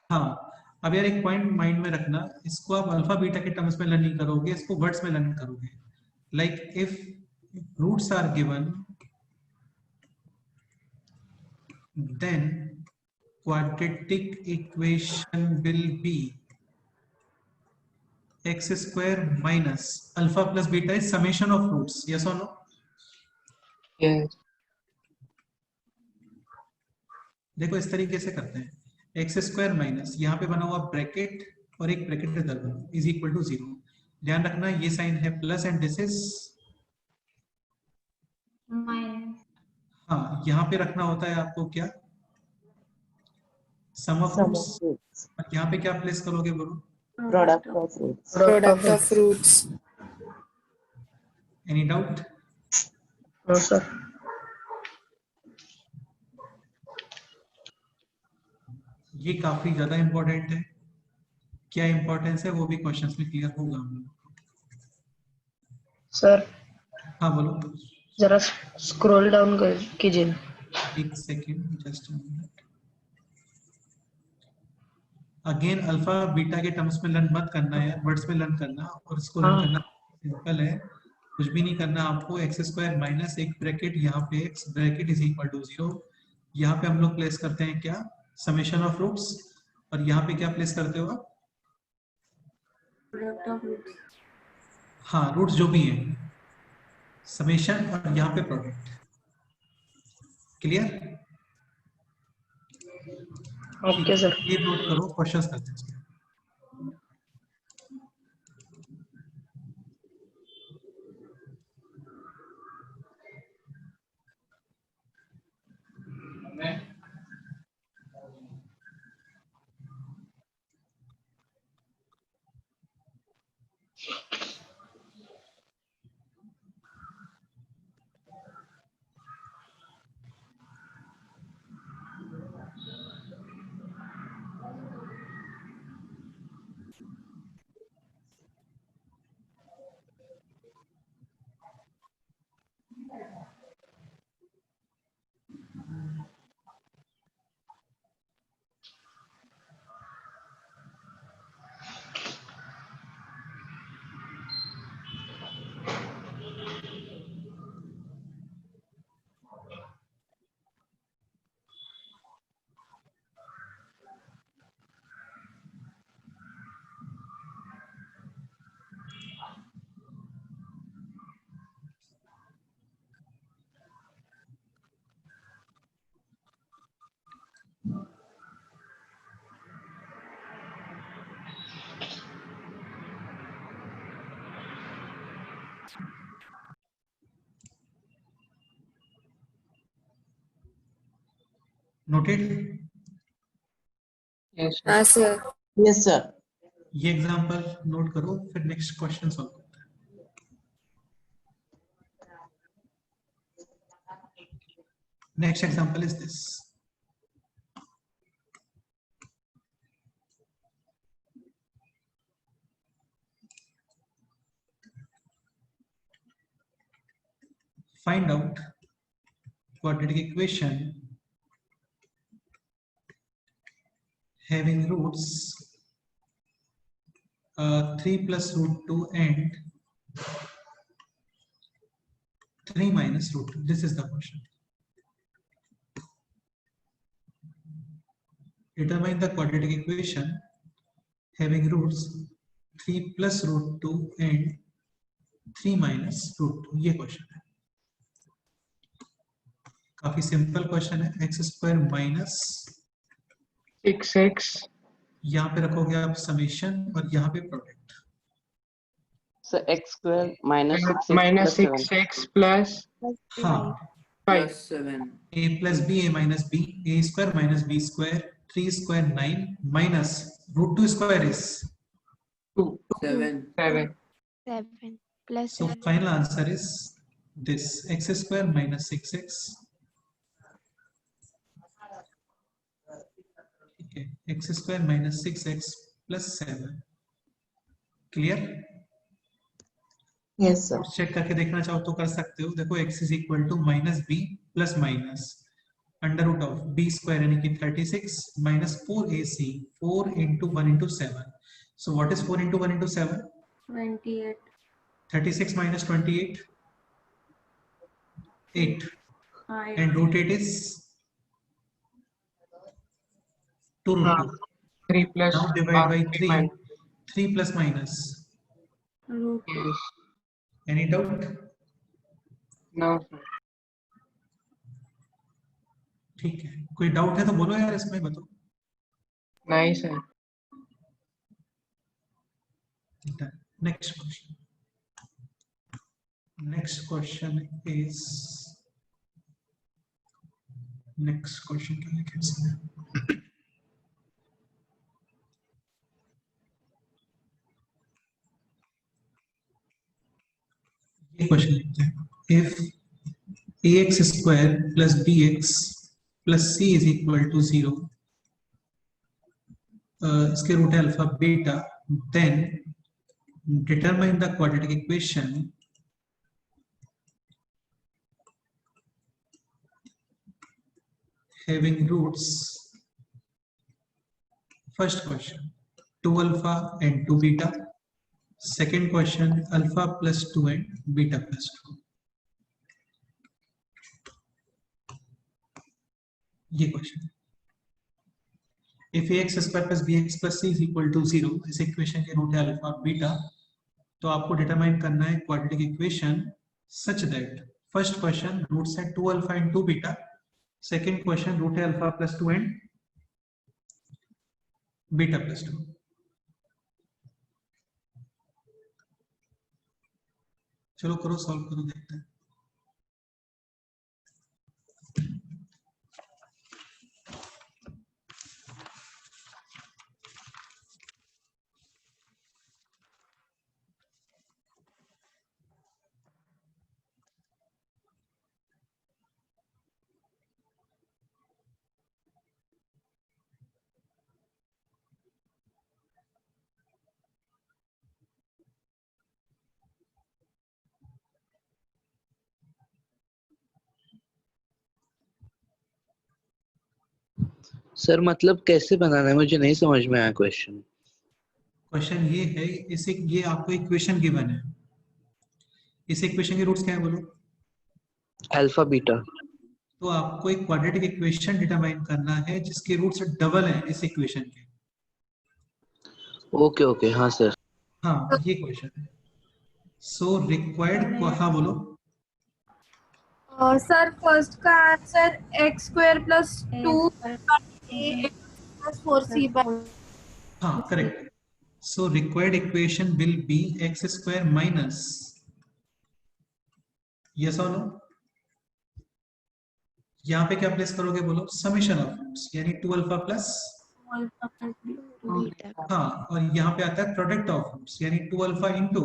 हाँ, अब यार एक पॉइंट माइंड में रखना, इसको आप अल्फा बीटा के टर्म्स में लर्न नहीं करोगे, इसको वर्ड्स में लर्न करोगे। Like if roots are given, then quadratic equation will be x square minus alpha plus beta is summation of roots. Yes or no? Yes. देखो इस तरीके से करते हैं, एक्स स्क्वायर माइनस यहाँ पे बना हुआ ब्रैकेट और एक ब्रैकेट इधर बना इज इक्वल टू 0। ध्यान रखना ये साइन है plus and this is Minus. हाँ, यहाँ पे रखना होता है आपको क्या? Sum of Sum roots. of roots. और यहाँ पे क्या प्लेस करोगे बोलो? Product of roots. Product of roots. Any doubt? No, sir. ये काफी ज्यादा इंपॉर्टेंट है। क्या इंपॉर्टेंस है वो भी क्वेश्चंस में क्लियर होगा हम लोग। सर हाँ बोलो। जरा स्क्रॉल डाउन कीजिए। एक second, just again alpha beta के टर्म्स में लर्न मत करना है, वर्ड्स में लर्न करना, और इसको लर्न हाँ। करना सिंपल है, कुछ भी नहीं करना आपको। एक्स स्क्वायर माइनस एक ब्रैकेट, यहाँ पे x bracket is equal to 0। यहाँ पे हम लोग प्लेस करते हैं क्या? Summation of roots. और यहाँ पे क्या प्लेस करते हो आप? Product of roots. हाँ, रूट्स जो भी है, समेशन और यहाँ पे प्रोडक्ट। क्लियर? Okay sir. ये नोट करो, क्वेश्चंस करते हैं इसके। नोटेड? हाँ सर। Yes, sir. ये एग्जांपल नोट करो, फिर नेक्स्ट क्वेश्चन सॉल्व करते हैं। Next example is this. Find out quadratic equation having roots 3 plus root 2 and 3 minus root 2. This is the question. Determine the quadratic equation having roots 3 plus root 2 and 3 minus root 2. ये question है, काफी simple question है। X square minus 6x यहाँ पे रखोगे आप summation और यहाँ पे product. Sir x square minus minus 6 6x plus हाँ, 5 plus 7 a plus b a minus b, a square minus b square, 3 square 9 minus root 2 square is 2 7 7 7 plus so 7. final answer is this x square minus 6x, ठीक है, x square minus 6x plus 7। Clear? Yes, sir. Check करके देखना चाहो तो कर सकते हो। देखो x is equal to minus b plus minus under root of b square यानी कि 36 minus 4ac 4 into 1 into 7। so what is 4 into 1 into 7? 28. 36 minus 28 8 5. and root 8 is 2 root 2। 3 plus now divide by 3 minus. 3 plus minus Root. Yes. any doubt? No sir. ठीक है, कोई doubt है तो बोलो यार, इसमें बताओ। नहीं sir. Next question. Next question is next question क्या लिखा है इसमें? ये क्वेश्चन लिखते हैं if ax square plus bx plus c is equal to 0, इसके रूट है alpha beta, then determine the quadratic equation having roots, first question 2 alpha and 2 beta, second question alpha plus 2 and beta plus 2। ये question if ax square plus bx plus c is equal to 0, इस equation के root है alpha beta, तो आपको determine करना है quadratic equation such that first question roots है 2 alpha and 2 beta, second question root है alpha plus 2 and beta plus 2. चलो करो, सॉल्व करो, देखते हैं. सर मतलब कैसे बनाना है, मुझे नहीं समझ में आया क्वेश्चन. क्वेश्चन ये है, इसे ये आपको इक्वेशन गिवन है. इस इक्वेशन के रूट्स क्या है बोलो? Alpha beta. तो आपको एक क्वाड्रेटिक इक्वेशन डिटरमाइन करना है जिसके रूट्स डबल हैं इस इक्वेशन के. ओके ओके, हाँ सर. हाँ, ये क्वेश्चन है. सो रिक्वायर्ड, हाँ बोलो. सर फर्स्ट का answer x square plus 2 plus 4c बाय. हाँ, correct. So required equation will be x square minus, yes और नो? यहाँ पे क्या प्लेस करोगे बोलो? समेशन ऑफ रूट्स, यानी 2 अल्फा प्लस, हाँ, और यहाँ पे आता है प्रोडक्ट ऑफ रूट्स यानी 2 alpha into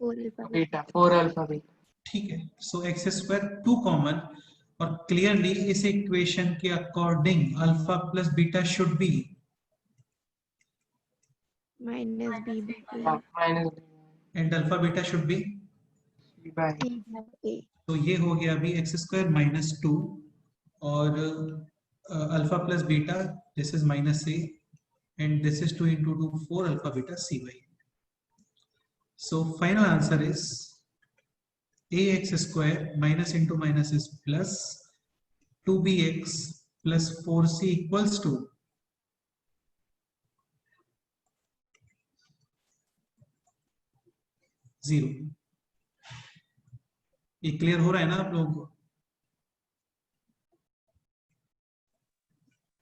beta 4 alpha beta. ठीक है. सो एक्स स्क्वायर 2 कॉमन, और क्लियरली इस इक्वेशन के according alpha plus beta should be minus b minus and alpha beta should be. b by. तो ये हो गया अभी एक्स स्क्वायर माइनस 2 और alpha plus beta, this is minus a and this is 2 into 2 4 alpha beta cy. So final answer is ax square minus into minus is plus 2bx plus 4c equals to 0. ये clear हो रहा है ना आप लोगों को?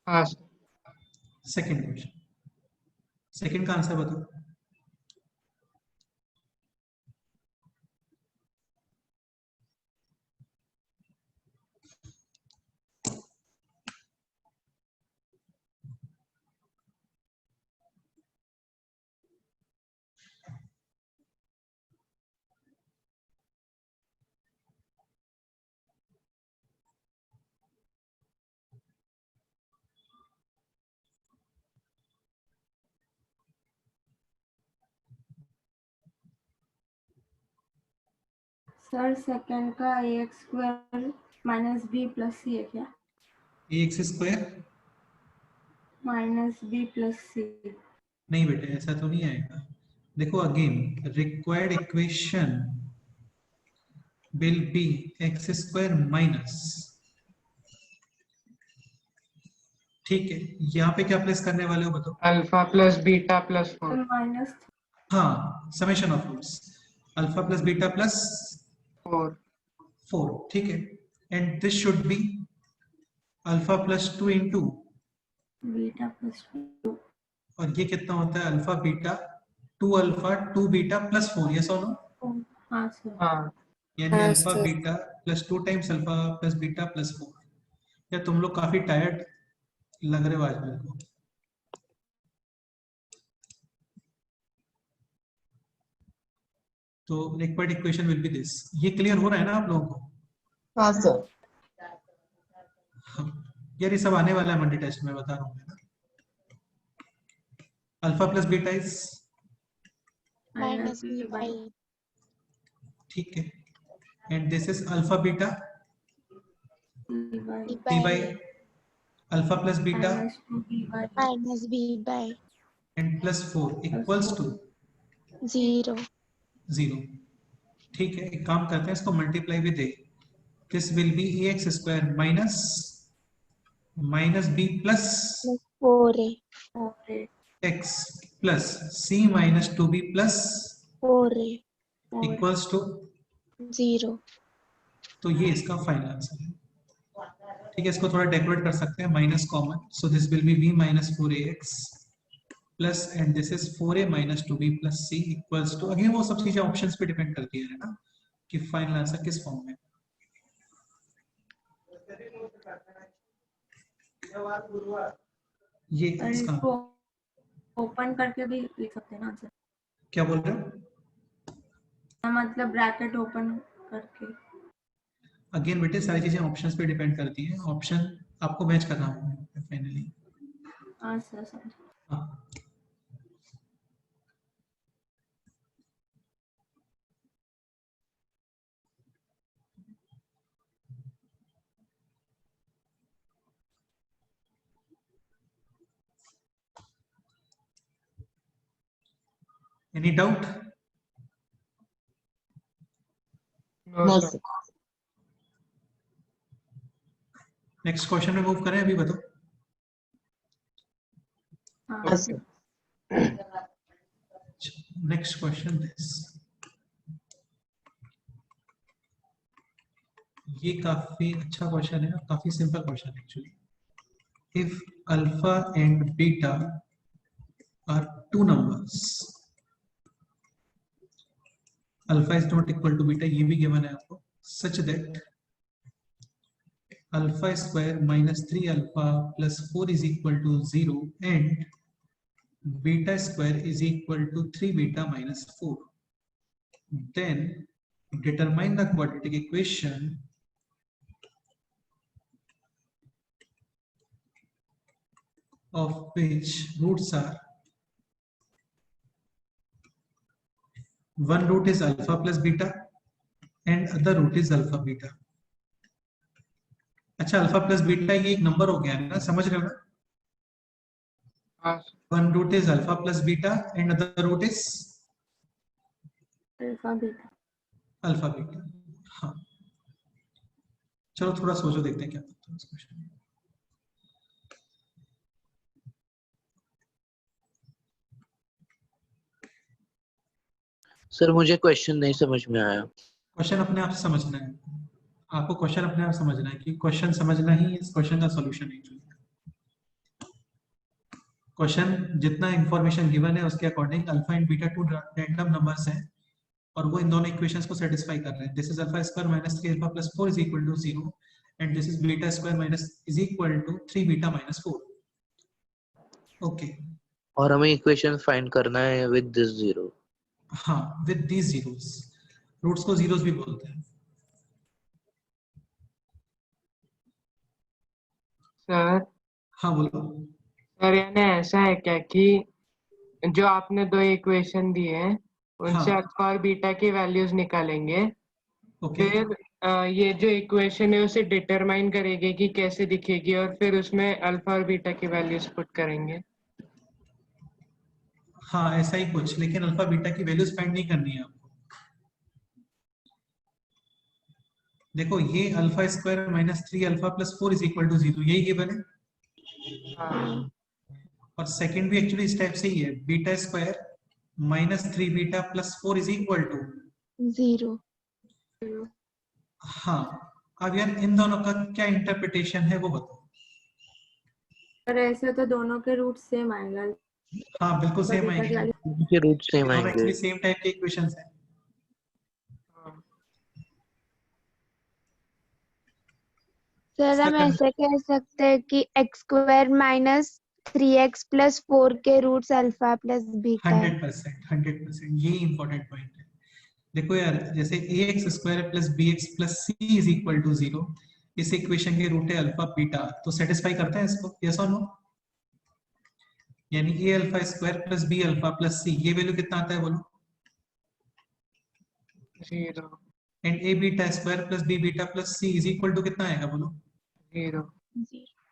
हाँ sir. Second question, second का आंसर बताओ. सर सेकंड का ax square minus b plus c है क्या? ax square minus b plus c. नहीं बेटे, ऐसा तो नहीं आएगा. देखो again, required equation will be x square minus, ठीक है. यहाँ पे क्या प्लेस करने वाले हो बताओ? Alpha plus beta plus 4. Minus हाँ, summation of roots alpha plus beta plus 4. 4, ठीक है. And this should be alpha plus 2 into, beta plus 2. और ये कितना होता है? Alpha beta 2 alpha 2 beta plus 4, yes और नो? हाँ सर. हाँ. यानी alpha beta plus 2 times alpha plus beta plus 4. या तुम लोग काफी टायर्ड लग रहे हो आज मेरे को. तो required equation will B this. ये क्लियर हो रहा है ना आप लोगों को? हाँ सर. यार ये सब आने वाला है मंडे टेस्ट में, बता रहा हूँ मैं. Alpha plus beta is minus b by. ठीक है. And this is alpha beta b by alpha plus beta minus b by and plus 4 equals to 0. 0. ठीक है, एक काम करते हैं, इसको multiply with a. This will be ax square minus b plus 4a x plus c minus 2b plus 4a equals to 0. तो ये इसका फाइनल आंसर है. ठीक है, इसको थोड़ा डेकोरेट कर सकते हैं, minus common, so this will be b minus 4ax plus and this is 4a minus 2b plus c equals to, again वो सब चीजें ऑप्शंस पे डिपेंड करती है ना कि फाइनल आंसर किस फॉर्म में। ये इसका इसको ओपन करके भी लिख सकते हैं ना आंसर, क्या बोल रहे हो? मतलब ब्रैकेट ओपन करके। अगेन बेटे सारी चीजें ऑप्शंस पे डिपेंड करती हैं, ऑप्शन आपको मैच करना होगा फाइनली। हाँ सर समझ। हाँ any doubt? No, sir. Next question में मूव करें, अभी बताओ। हाँ सर। नेक्स्ट क्वेश्चन दिस, ये काफी अच्छा क्वेश्चन है, काफी सिंपल क्वेश्चन है actually. If alpha and beta are two numbers, alpha is not equal to beta, ये भी गिवन है आपको, such that alpha square minus 3 alpha plus 4 is equal to 0 and beta square is equal to 3 beta minus 4, then determine the quadratic equation of which roots are, one root is alpha plus beta and other root is alpha beta। अच्छा, alpha plus beta ये एक number हो गया है ना, समझ रहे हो ना? हाँ one root is alpha plus beta and other root is alpha beta. Alpha beta. हाँ चलो थोड़ा सोचो, देखते हैं क्या करते हैं इस क्वेश्चन में। सर मुझे क्वेश्चन नहीं समझ में आया। क्वेश्चन अपने आप से समझना है आपको, क्वेश्चन अपने आप समझना है कि क्वेश्चन समझना ही इस क्वेश्चन का सॉल्यूशन है। क्वेश्चन जितना इंफॉर्मेशन गिवन है उसके according alpha and beta two random numbers हैं और वो इन दोनों इक्वेशंस को सेटिस्फाई कर रहे हैं। This is alpha square minus 3 alpha plus 4 is equal to 0 and this is beta square minus is equal to 3 beta minus 4। Okay, और हमें इक्वेशन फाइंड करना है विद दिस जीरो। हाँ विद दीज जीरोस, रूट्स को zeros भी बोलते हैं। Sir. हाँ बोलो। सर यानी ऐसा है क्या कि जो आपने दो इक्वेशन दिए हैं उनसे हाँ। अल्फा और बीटा की वैल्यूज निकालेंगे, ओके फिर ये जो इक्वेशन है उसे डिटरमाइन करेगी कि कैसे दिखेगी और फिर उसमें अल्फा और बीटा की वैल्यूज पुट करेंगे। हाँ ऐसा ही कुछ, लेकिन अल्फा बीटा की वैल्यूज फाइंड नहीं करनी है आपको। देखो ये alpha square minus 3 alpha plus 4 is equal to 0, यही गिवन है। हाँ और सेकंड भी एक्चुअली इस टाइप से ही है, beta square minus 3 beta plus 4 is equal to 0। हाँ अब यार इन दोनों का क्या इंटरप्रिटेशन है वो बताओ। पर ऐसे तो दोनों के रूट सेम आएगा। हाँ बिल्कुल सेम आएंगे, इनके रूट सेम दोनों आएंगे। एक्चुअली सेम टाइप के इक्वेशंस हैं। सर हम ऐसे कह सकते हैं कि x square minus 3x plus 4 के रूट्स अल्फा प्लस बीटा है। 100% ये इंपॉर्टेंट पॉइंट है। देखो यार जैसे ax square plus bx plus c is equal to 0, इस इक्वेशन के रूट है अल्फा बीटा, तो सेटिस्फाई करते हैं इसको, यस और नो? यानी a alpha square plus b alpha plus c, ये वैल्यू कितना आता है बोलो? 0 and a beta square plus b beta plus c is equal to कितना आएगा बोलो? 0।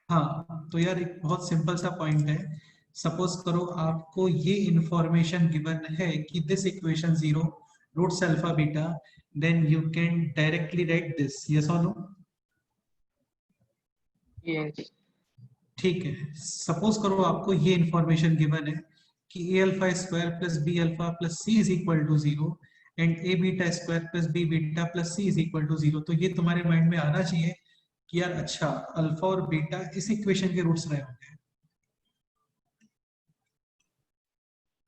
हाँ तो यार एक बहुत सिंपल सा पॉइंट है। सपोज करो आपको ये इंफॉर्मेशन गिवन है कि this equation 0 roots alpha beta, then you can directly write this, yes और नो? यस। ठीक है, सपोज करो आपको ये इंफॉर्मेशन गिवन है कि a alpha square plus b alpha plus c is equal to 0 and a beta square plus b beta plus c is equal to 0, तो ये तुम्हारे माइंड में आना चाहिए कि यार अच्छा अल्फा और बीटा इस इक्वेशन के रूट्स रहे होंगे।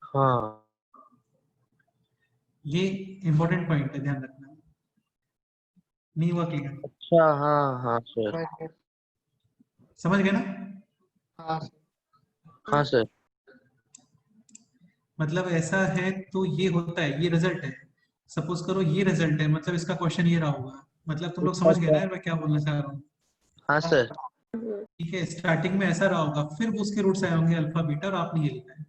हाँ ये इंपॉर्टेंट पॉइंट है, ध्यान रखना। नहीं हुआ क्लियर? अच्छा, हाँ हाँ सर। समझ गए ना? हाँ हाँ सर। मतलब ऐसा है तो ये होता है, ये रिजल्ट है। सपोज करो ये रिजल्ट है, मतलब इसका क्वेश्चन ये रहा होगा। मतलब तुम लोग इसका समझ गए ना क्या? यार मैं क्या बोलना चाह रहा हूँ? हाँ सर। ठीक है, स्टार्टिंग में ऐसा रहा होगा, फिर उसके रूट्स आए होंगे अल्फा बीटा, और आपने ये लिखा है।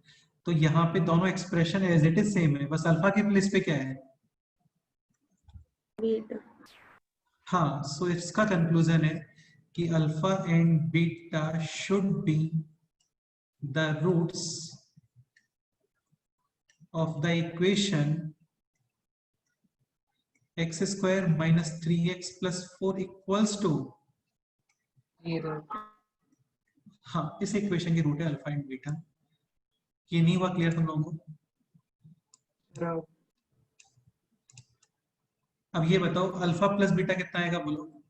तो यहाँ पे दोनों expression as it is same है, बस अल्फा के प्लेस पे क्या है? हाँ, सो इसका कंक्लूजन है कि alpha and beta should be the roots of the equation x square minus 3x plus 4 equals to, हाँ इस इक्वेशन की रूट है अल्फा एंड बीटा। ये नहीं हुआ क्लियर तुम लोगों को? अब ये बताओ अल्फा प्लस बीटा कितना आएगा बोलो?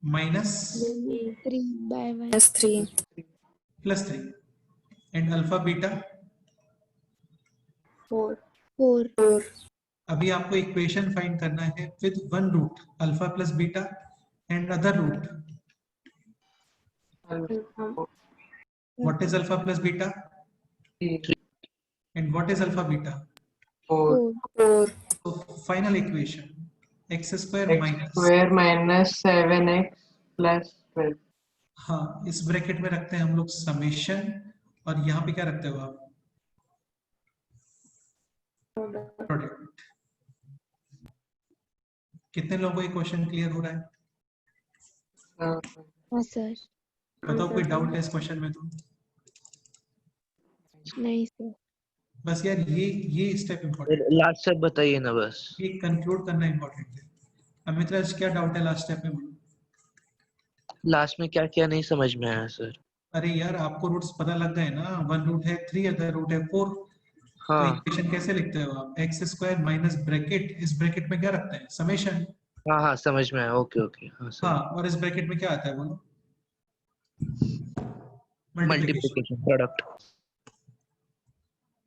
Minus 3/1 plus 3। And alpha beta 4 अभी आपको इक्वेशन फाइंड करना है with one root alpha plus beta and other root. What is alpha plus beta and what is alpha beta? 4 तो final equation x square minus, square minus 7x plus 12। हाँ इस bracket में रखते हैं हम लोग समेशन, और यहाँ पे क्या रखते हो आप? प्रोडक्ट। कितने लोगों को ये क्वेश्चन क्लियर हो रहा है? हाँ सर। बताओ कोई डाउट है इस क्वेश्चन में? तो नहीं सर। बस यार ये स्टेप इम्पोर्टेंट, लास्ट स्टेप बताइए ना बस। ये कंक्लूड करना इम्पोर्टेंट है। अमित राज क्या डाउट है लास्ट स्टेप में बोलो? लास्ट में क्या क्या नहीं समझ में आया सर। अरे यार आपको रूट्स पता लग गए ना, वन रूट है 3, अदर रूट है 4। तो हाँ इक्वेशन कैसे लिखते हो आप? एक्स स्क्वायर माइनस ब्रैकेट, इस ब्रैकेट में क्या रखते हैं? समेशन। हाँ हाँ समझ में आया। ओके ओके हाँ सर। हाँ, और इस ब्रैकेट में क्या आता है बोलो? Multiplication. Multiplication product.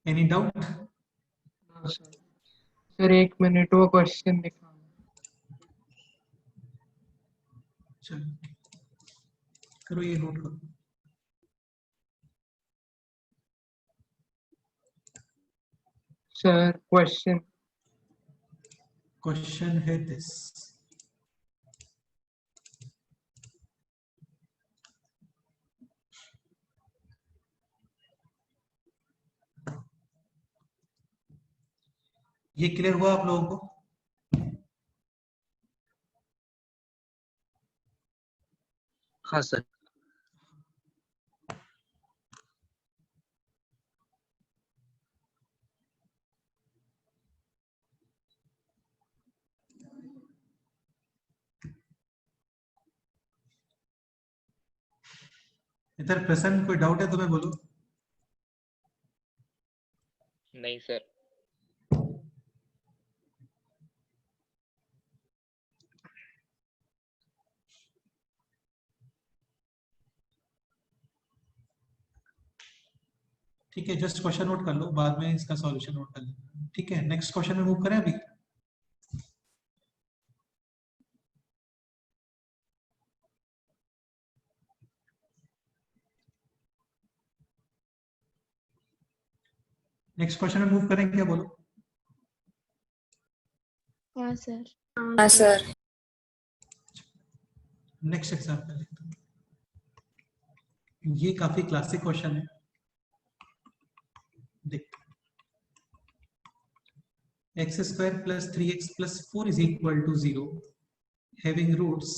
Any doubt? Sir 1 minute वो क्वेश्चन दिखा। चलो करो, ये नोट करो। सर क्वेश्चन है दिस, ये क्लियर हुआ आप लोगों को? हाँ सर। इधर प्रसन्न कोई डाउट है तुम्हें बोलो? नहीं सर। ठीक है, जस्ट क्वेश्चन नोट कर लो, बाद में इसका सॉल्यूशन नोट कर लेना। ठीक है, नेक्स्ट क्वेश्चन में मूव करें अभी। नेक्स्ट क्वेश्चन में मूव करें क्या बोलो? हाँ सर। हाँ सर। नेक्स्ट एग्जाम्पल, ये काफी क्लासिक क्वेश्चन है, देख। X square plus 3x plus 4 is equal to 0 having roots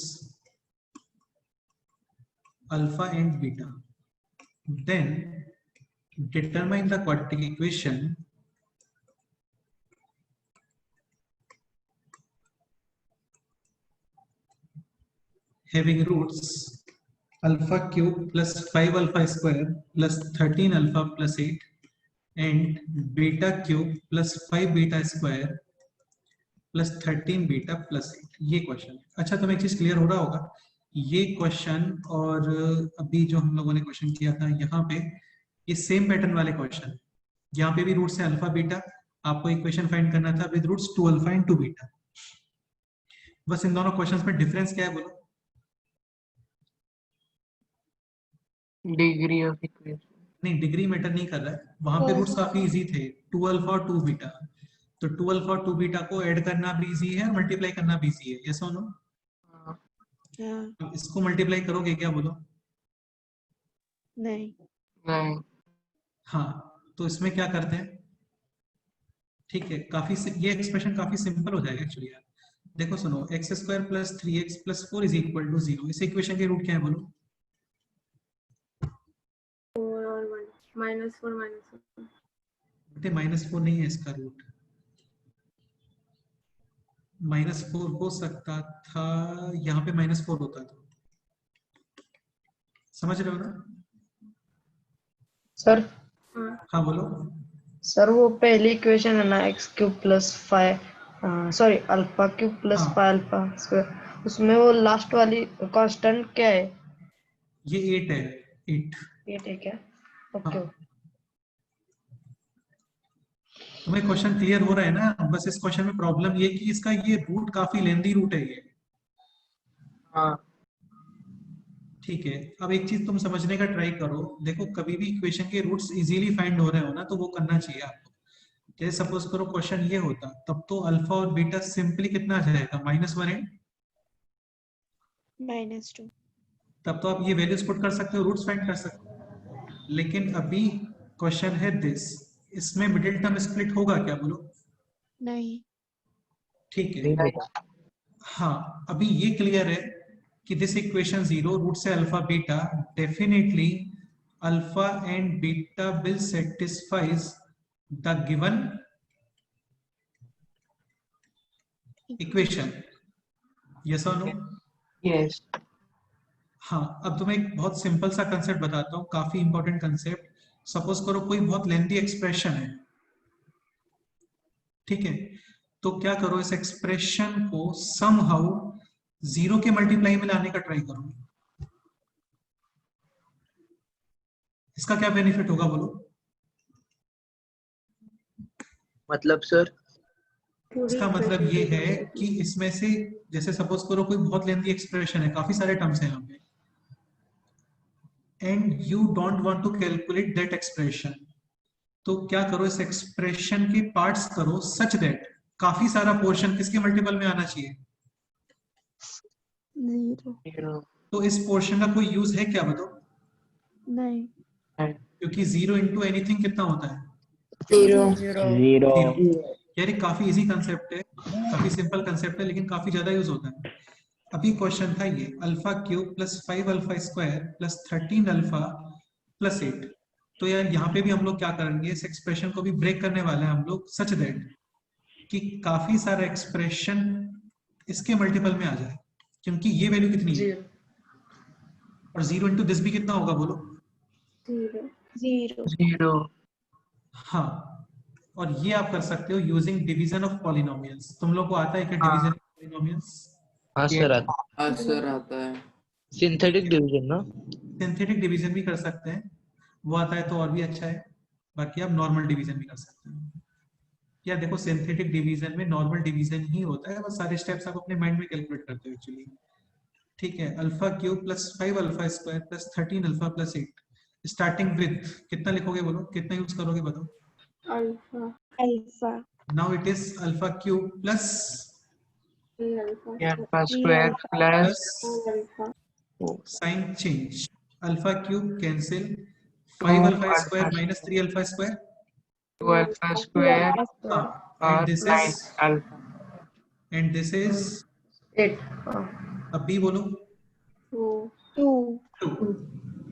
alpha and beta, then determine the quadratic equation having roots alpha cube plus 5 alpha square plus 13 alpha plus 8 and beta cube plus 5 beta square plus 13 beta plus 8, ये question. अच्छा, तुम्हें एक चीज clear हो रहा होगा, ये question और अभी जो हम लोगों ने क्वेश्चन किया था यहाँ पे, ये सेम पैटर्न वाले क्वेश्चन। यहाँ पे भी रूट से अल्फा बीटा, आपको इक्वेशन फाइंड करना था with roots 2 alpha and 2 beta. बस इन दोनों क्वेश्चंस में डिफरेंस क्या है बोलो? Degree of equation. नहीं, डिग्री मैटर नहीं कर रहा है, वहां पे रूट्स काफी इजी थे, 2 अल्फा और 2 बीटा। तो 2 अल्फा और 2 बीटा को ऐड करना भी इजी है और मल्टीप्लाई करना भी इजी है, यस और नो? हाँ, इसको मल्टीप्लाई करोगे क्या बोलो? नहीं, नहीं। हाँ, तो इसमें क्या करते हैं, ठीक है, ये एक्सप्रेशन काफी सिंपल हो जाएगा एक्चुअली यार। देखो सुनो, x square plus 3x plus 4 is equal to 0, इस इक्वेशन के रूट क्या है बोलो? -4 बेटे -4 नहीं है इसका रूट, -4 हो सकता था, यहाँ पे -4 होता था, समझ रहे हो ना? सर हाँ बोलो। सर वो पहली इक्वेशन है ना x³ प्लस 5 सॉरी α³ प्लस हाँ। 5 अल्फा स्क्वायर, उसमें वो लास्ट वाली कांस्टेंट क्या है? ये 8 है, 8। 8 है क्या? ओके। हाँ। तुम्हें क्वेश्चन क्लियर हो रहा है ना? बस इस क्वेश्चन में प्रॉब्लम ये कि इसका ये रूट काफी लेंदी रूट है ये। हाँ। ठीक है, अब एक चीज तुम समझने का ट्राई करो, देखो कभी भी इक्वेशन के रूट्स इजीली फाइंड हो रहे हो ना, तो वो करना चाहिए आपको। जैसे सपोज करो क्वेश्चन ये होता, तब तो अल्फा और बीटा सिंपली कितना आ जाएगा, -1 एंड -2। तब तो आप ये वैल्यूज पुट कर सकते हो, रूट्स फाइंड कर सकते हो। लेकिन अभी क्वेश्चन है दिस, इसमें मिडिल टर्म स्प्लिट होगा क्या बोलो? नहीं, ठीक है, हाँ, अभी ये क्लियर है कि दिस इक्वेशन 0 रूट से alpha beta, definitely alpha and beta will satisfies the given equation, yes और नो? यस। हाँ, अब तुम्हें एक बहुत सिंपल सा कंसेप्ट बताता हूँ, काफी इंपॉर्टेंट कंसेप्ट। सपोज करो कोई बहुत लेंथी एक्सप्रेशन है, ठीक है, तो क्या करो, इस एक्सप्रेशन को समहाउ 0 के मल्टीप्लाई में लाने का ट्राई करो। इसका क्या बेनिफिट होगा बोलो? मतलब सर? इसका मतलब ये है कि इसमें से, जैसे सपोज करो कोई बहुत लेंथी एक्सप्रेशन है, काफी सारे टर्म्स हैं यहाँ पे, and you don't want to calculate that expression, तो क्या करो, इस एक्सप्रेशन के पार्ट्स करो सच दैट काफी सारा पोर्शन किसके मल्टीपल में आना चाहिए? 0। तो इस पोर्शन का कोई यूज है क्या बताओ? नहीं, क्योंकि 0 इंटू एनीथिंग कितना होता है? 0 यार ये काफी इजी कंसेप्ट है, काफी सिंपल कंसेप्ट है, लेकिन काफी ज्यादा यूज होता है। अभी क्वेश्चन था ये, α³ plus 5 alpha square plus 13 alpha plus 8। तो यार यहाँ पे भी हम लोग क्या करेंगे, इस एक्सप्रेशन को भी ब्रेक करने वाले हैं हम लोग सच दैट कि काफी सारा एक्सप्रेशन इसके मल्टीपल में आ जाए, क्योंकि ये वैल्यू कितनी है, और 0 इंटू दिस भी कितना होगा बोलो? 0। हाँ, और ये आप कर सकते हो यूजिंग डिवीजन ऑफ पॉलिनोमियल्स। तुम लोग को आता है क्या डिवीजन ऑफ पॉलिनोमियल्स? हाँ सर आता हाँ सर आता है। सिंथेटिक डिवीजन ना? सिंथेटिक डिवीजन भी कर सकते हैं, वो आता है तो और भी अच्छा है। बाकी आप नॉर्मल डिवीजन भी कर सकते हैं। यार देखो, सिंथेटिक डिवीजन में नॉर्मल डिवीजन ही होता है, बस सारे स्टेप्स आप अपने माइंड में कैलकुलेट करते हो एक्चुअली। ठीक है, α³ plus 5 alpha square plus 13 alpha plus 8, starting with कितना लिखोगे बोलो, कितना यूज करोगे बताओ? Alpha. Now it is α³ plus alpha square plus sign change, α³ cancel, 5 alpha square minus 3 alpha square, 2 alpha square and और this 9 is alpha, and this is 8 अब भी बोलो 2। 2,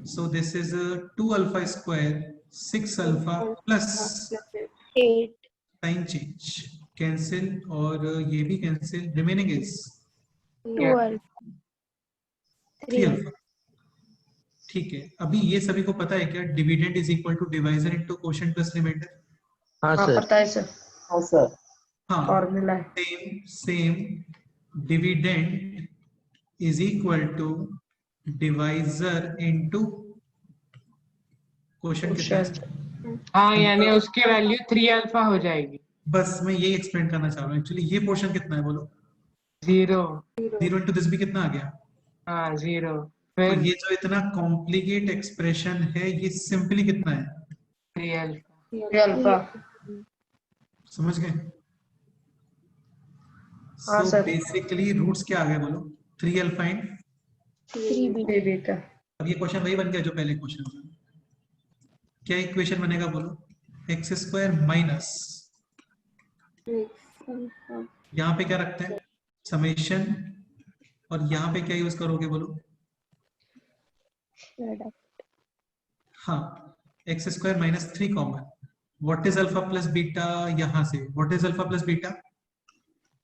so this is 2 alpha square 6 alpha plus 8। Sign change cancel, और ये भी cancel, remaining is 2 alpha. 3 alpha. ठीक है, अभी ये सभी को पता है क्या, dividend is equal to divisor into quotient plus remainder? हाँ हाँ सर। पता है सर। हाँ सर। हाँ फॉर्मूला है। Same dividend is equal to divisor into question कितना है? हाँ यानी उसकी वैल्यू 3 अल्फा हो जाएगी। बस मैं यही एक्सप्लेन करना चाह रहा हूँ एक्चुअली। ये पोर्शन कितना है बोलो? 0। 0 इंटू दिस भी कितना आ गया? हाँ 0। तो फिर ये जो इतना कॉम्प्लिकेट एक्सप्रेशन है ये सिंपली कितना है? 3 अल्फा। 3 अल्फा। समझ गए? हाँ सो सर। बेसिकली रूट्स क्या आ गए बोलो? 3 अल्फा एंड 3 बीटा। अब ये क्वेश्चन वही बन गया जो पहले क्वेश्चन था। क्या इक्वेशन बनेगा बोलो? एक्स स्क्वायर माइनस, यहाँ पे क्या रखते हैं? समेशन, और यहाँ पे क्या यूज करोगे बोलो? हाँ, x square minus 3 common. What is alpha plus beta? यहाँ से what is alpha plus beta?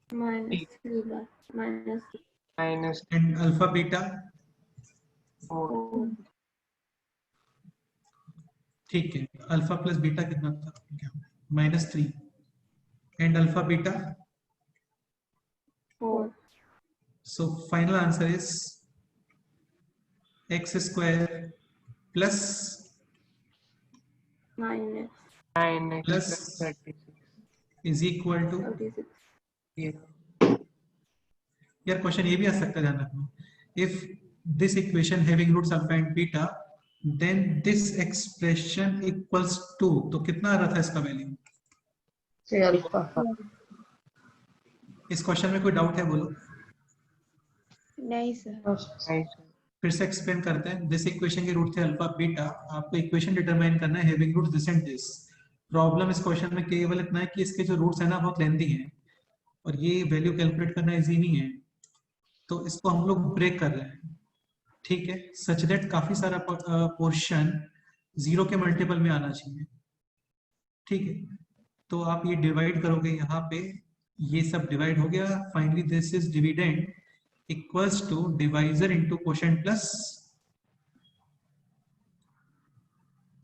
Minus and alpha beta? 4। ठीक है, अल्फा प्लस बीटा कितना था? -3 and alpha beta 4. So final answer is x square plus -36 is equal to 36. यार question ये भी आ सकता है, ध्यान रखना। If this equation having roots alpha and beta then this expression equals to, तो कितना आ रहा था इसका वैल्यू? 3 अल्फा। इस क्वेश्चन में कोई डाउट है बोलो? नहीं सर। फिर से एक्सप्लेन करते हैं। दिस इक्वेशन के रूट थे अल्फा बीटा, आपको इक्वेशन डिटरमाइन करना है having roots this and this. Problem इस क्वेश्चन में केवल इतना है कि इसके जो रूट्स है ना बहुत लेंथी हैं और ये वैल्यू कैलकुलेट करना इजी नहीं है, तो इसको हम लोग ब्रेक कर रहे हैं, ठीक है, सच दैट काफी सारा पोर्शन 0 के मल्टीपल में आना चाहिए, ठीक है। तो आप ये डिवाइड करोगे, यहाँ पे ये सब डिवाइड हो गया। Finally this is dividend equals to divisor into quotient plus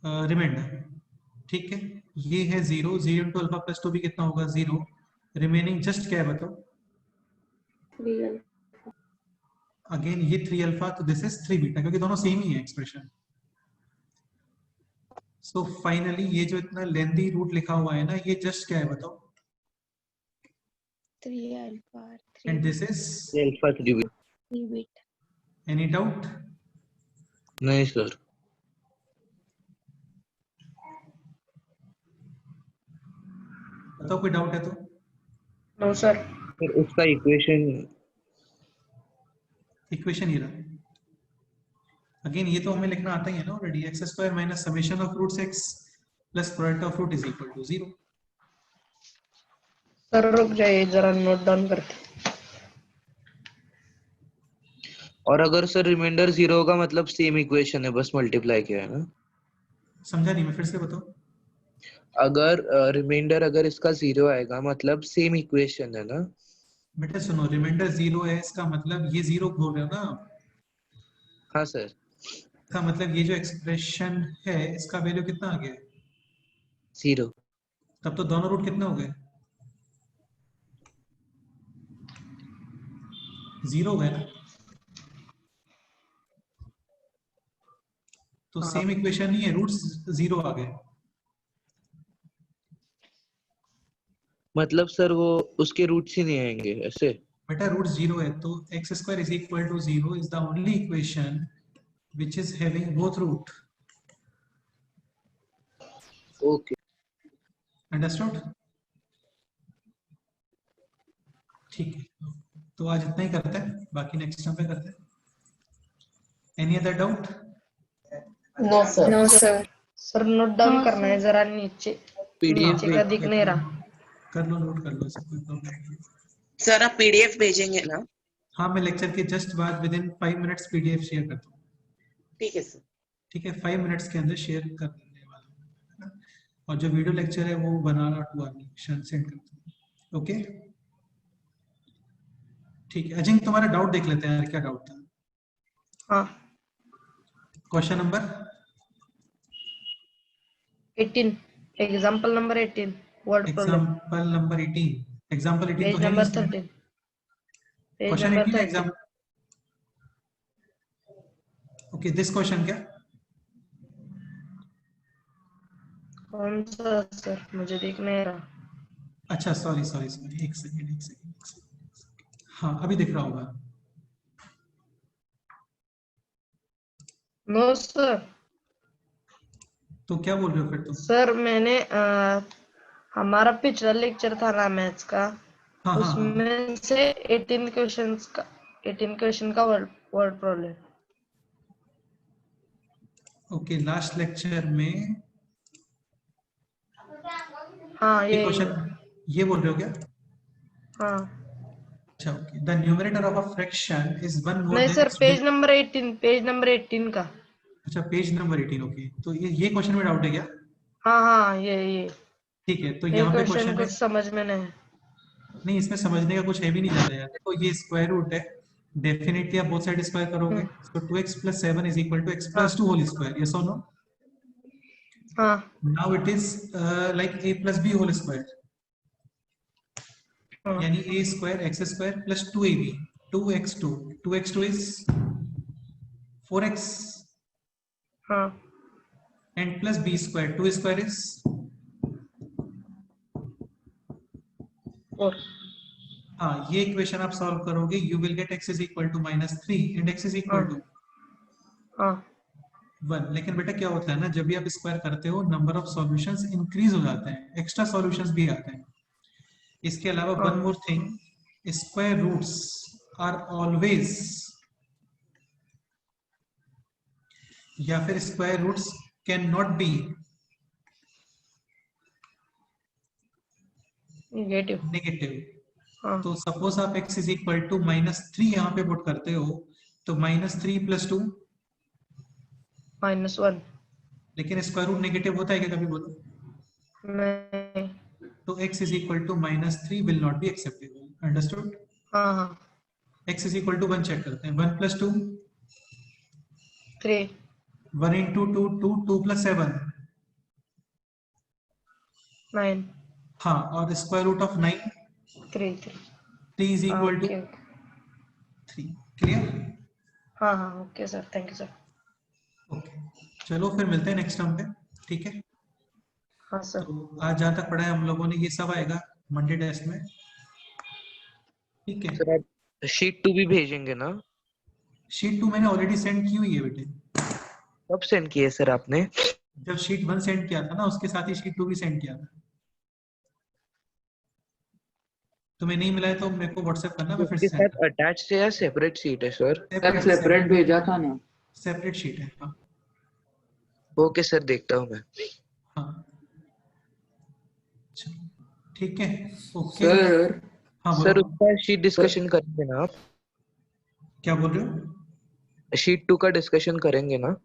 remainder, ठीक है। ये है 0 इंटू अल्फा प्लस 2 भी कितना होगा? 0। रिमेनिंग जस्ट क्या है बताओ? 3 अल्फा. अगेन ये 3 अल्फा, तो दिस इज 3 बीटा, क्योंकि दोनों सेम ही है एक्सप्रेशन। सो फाइनली ये जो इतना लेंथी रूट लिखा हुआ है ना, ये जस्ट क्या है बताओ? 3 alpha and this is alpha 3 beta. 3 beta. Any doubt? नहीं सर। बताओ कोई डाउट है तो? No sir. फिर उसका इक्वेशन ये रहा। अगेन ये तो हमें लिखना आता ही है ना already, x square minus summation of roots x plus product of root is equal to 0। Sir रुक जाइए जरा नोट डाउन करते। और अगर सर रिमाइंडर 0 होगा मतलब सेम इक्वेशन है, बस मल्टीप्लाई किया है ना? समझा नहीं मैं, फिर से बताओ। अगर रिमाइंडर अगर इसका 0 आएगा मतलब सेम इक्वेशन है ना? बेटा सुनो, रिमाइंडर 0 है इसका मतलब ये 0 बोल रहे हो ना? हाँ सर। इसका मतलब ये जो एक्सप्रेशन है इसका वैल्यू कितना आ गया? 0। तब तो दोनों रूट कितने हो गए? 0 हो गए ना? तो सेम इक्वेशन नहीं है, रूट्स 0 आ गए। मतलब सर वो उसके रूट्स ही नहीं आएंगे ऐसे? बेटा रूट 0 है तो x square is equal to 0 is the only equation which is having both root. Okay, understood? ठीक है, तो आज इतना ही करते हैं, बाकी नेक्स्ट टाइम पे करते हैं। Any other doubt? No sir. No sir. Sir note down करना है जरा नीचे। पीडीएफ नीचे का दिख नहीं रहा। कर लो, नोट कर लो, ऐसा कोई प्रॉब्लम नहीं है। सर आप पीडीएफ भेजेंगे ना? हाँ, मैं लेक्चर के जस्ट बाद with in 5 minutes PDF share करता हूँ। ठीक है सर। ठीक है, 5 मिनट्स के अंदर शेयर कर देने वाला हूँ, और जो वीडियो लेक्चर है वो बनाना टू सेंड करता हूँ। ओके ठीक है। अजिंक तुम्हारा डाउट देख लेते हैं यार, क्या डाउट था? हाँ। Question number 18 example number 18 word problem. Example number 18 example 18 page तो है नहीं नंबर इसमें। 13 page question number 18 13 exam. Okay, this question क्या? कौन सा सर, मुझे दिख नहीं रहा। अच्छा सॉरी सॉरी सॉरी, एक सेकेंड। हाँ अभी दिख रहा होगा। No sir. तो क्या बोल रहे हो फिर तुम? सर मैंने हमारा पिछला लेक्चर था ना मैथ्स का, हाँ हाँ हाँ। उसमें से 18 क्वेश्चन का word problem. Okay, last lecture में हाँ ये ये क्वेश्चन ये बोल रहे हो क्या? हाँ अच्छा okay, the numerator of a fraction is one more नहीं than sir, it's. Page number 18 का। अच्छा पेज नंबर 18। ओके, तो ये क्वेश्चन में डाउट है क्या? हाँ हाँ ये ठीक है, तो ये यहाँ पे क्वेश्चन क्वेश्चन है। कुछ समझ में नहीं। नहीं, इसमें समझने का कुछ है भी नहीं ज्यादा यार। देखो ये स्क्वायर रूट है, डेफिनेटली आप बोथ साइड स्क्वायर करोगे, so 2x + 7 = x + 2 whole square, yes और नो? हाँ now it is like a + b whole square, हाँ यानी a² x² + 2ab, 2x2, 2x2 is 4x, हाँ and plus b², 2² is और हाँ, ये इक्वेशन आप सॉल्व करोगे, you will get x = -3 and x हाँ = हाँ 1। लेकिन बेटा क्या होता है ना, जब भी आप स्क्वायर करते हो नंबर ऑफ सॉल्यूशंस इंक्रीज हो जाते हैं, एक्स्ट्रा सॉल्यूशंस भी आते हैं। इसके अलावा हाँ one more thing, square roots are always, या फिर square roots can not be negative. Negative. हाँ तो सपोज आप x = -3 यहाँ पे पुट करते हो, तो -3 + 2, -1 लेकिन स्क्वायर रूट नेगेटिव होता है क्या कभी बोलो? नहीं। तो x = -3 will not be acceptable, understood? हाँ हाँ x = 1 चेक करते हैं, 1 + 2, 3 1 × 2 2, 2 + 7, 9 हाँ, और स्क्वायर रूट ऑफ 9, 3 3 is हाँ equal to ओके 3, क्लियर? हाँ हाँ okay sir, thank you sir. Okay, चलो फिर मिलते हैं नेक्स्ट टर्म पे, ठीक है? हाँ सर। तो आज जहाँ तक पढ़ा है हम लोगों ने, ये सब आएगा मंडे टेस्ट में, ठीक है? सर आप शीट 2 भी भेजेंगे ना? शीट 2 मैंने ऑलरेडी सेंड की हुई है बेटे। कब सेंड किए सर आपने? जब शीट 1 सेंड किया था ना, उसके साथ ही शीट 2 भी सेंड किया था। तुम्हें नहीं मिला है तो मेरे को व्हाट्सएप करना, मैं फिर उसके से सेंड साथ अटैच्ड है या सेपरेट शीट है सर? सर सेपरेट भेजा था ना। सेपरेट शीट है, हाँ। ओके सर, देखता हूँ मैं। हाँ चलो, ठीक है, ओके। सर हाँ सर बोलो, उसका शीट डिस्कशन करेंगे ना आप? क्या बोल रहे हो? शीट 2 का डिस्कशन करेंगे ना?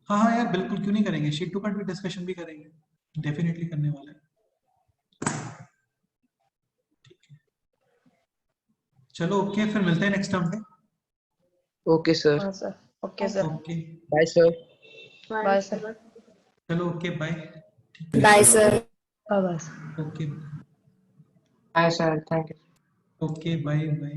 हाँ हाँ यार बिल्कुल, क्यों नहीं करेंगे, शीट 2 का भी डिस्कशन भी करेंगे, डेफिनेटली करने वाला है। चलो ओके, फिर मिलते हैं नेक्स्ट टाइम पे। Okay sir. हाँ sir okay sir. Okay, bye sir. Bye sir. चलो okay, bye. Bye sir. Bye sir. Okay, Hi sir, thank you. Okay, bye bye.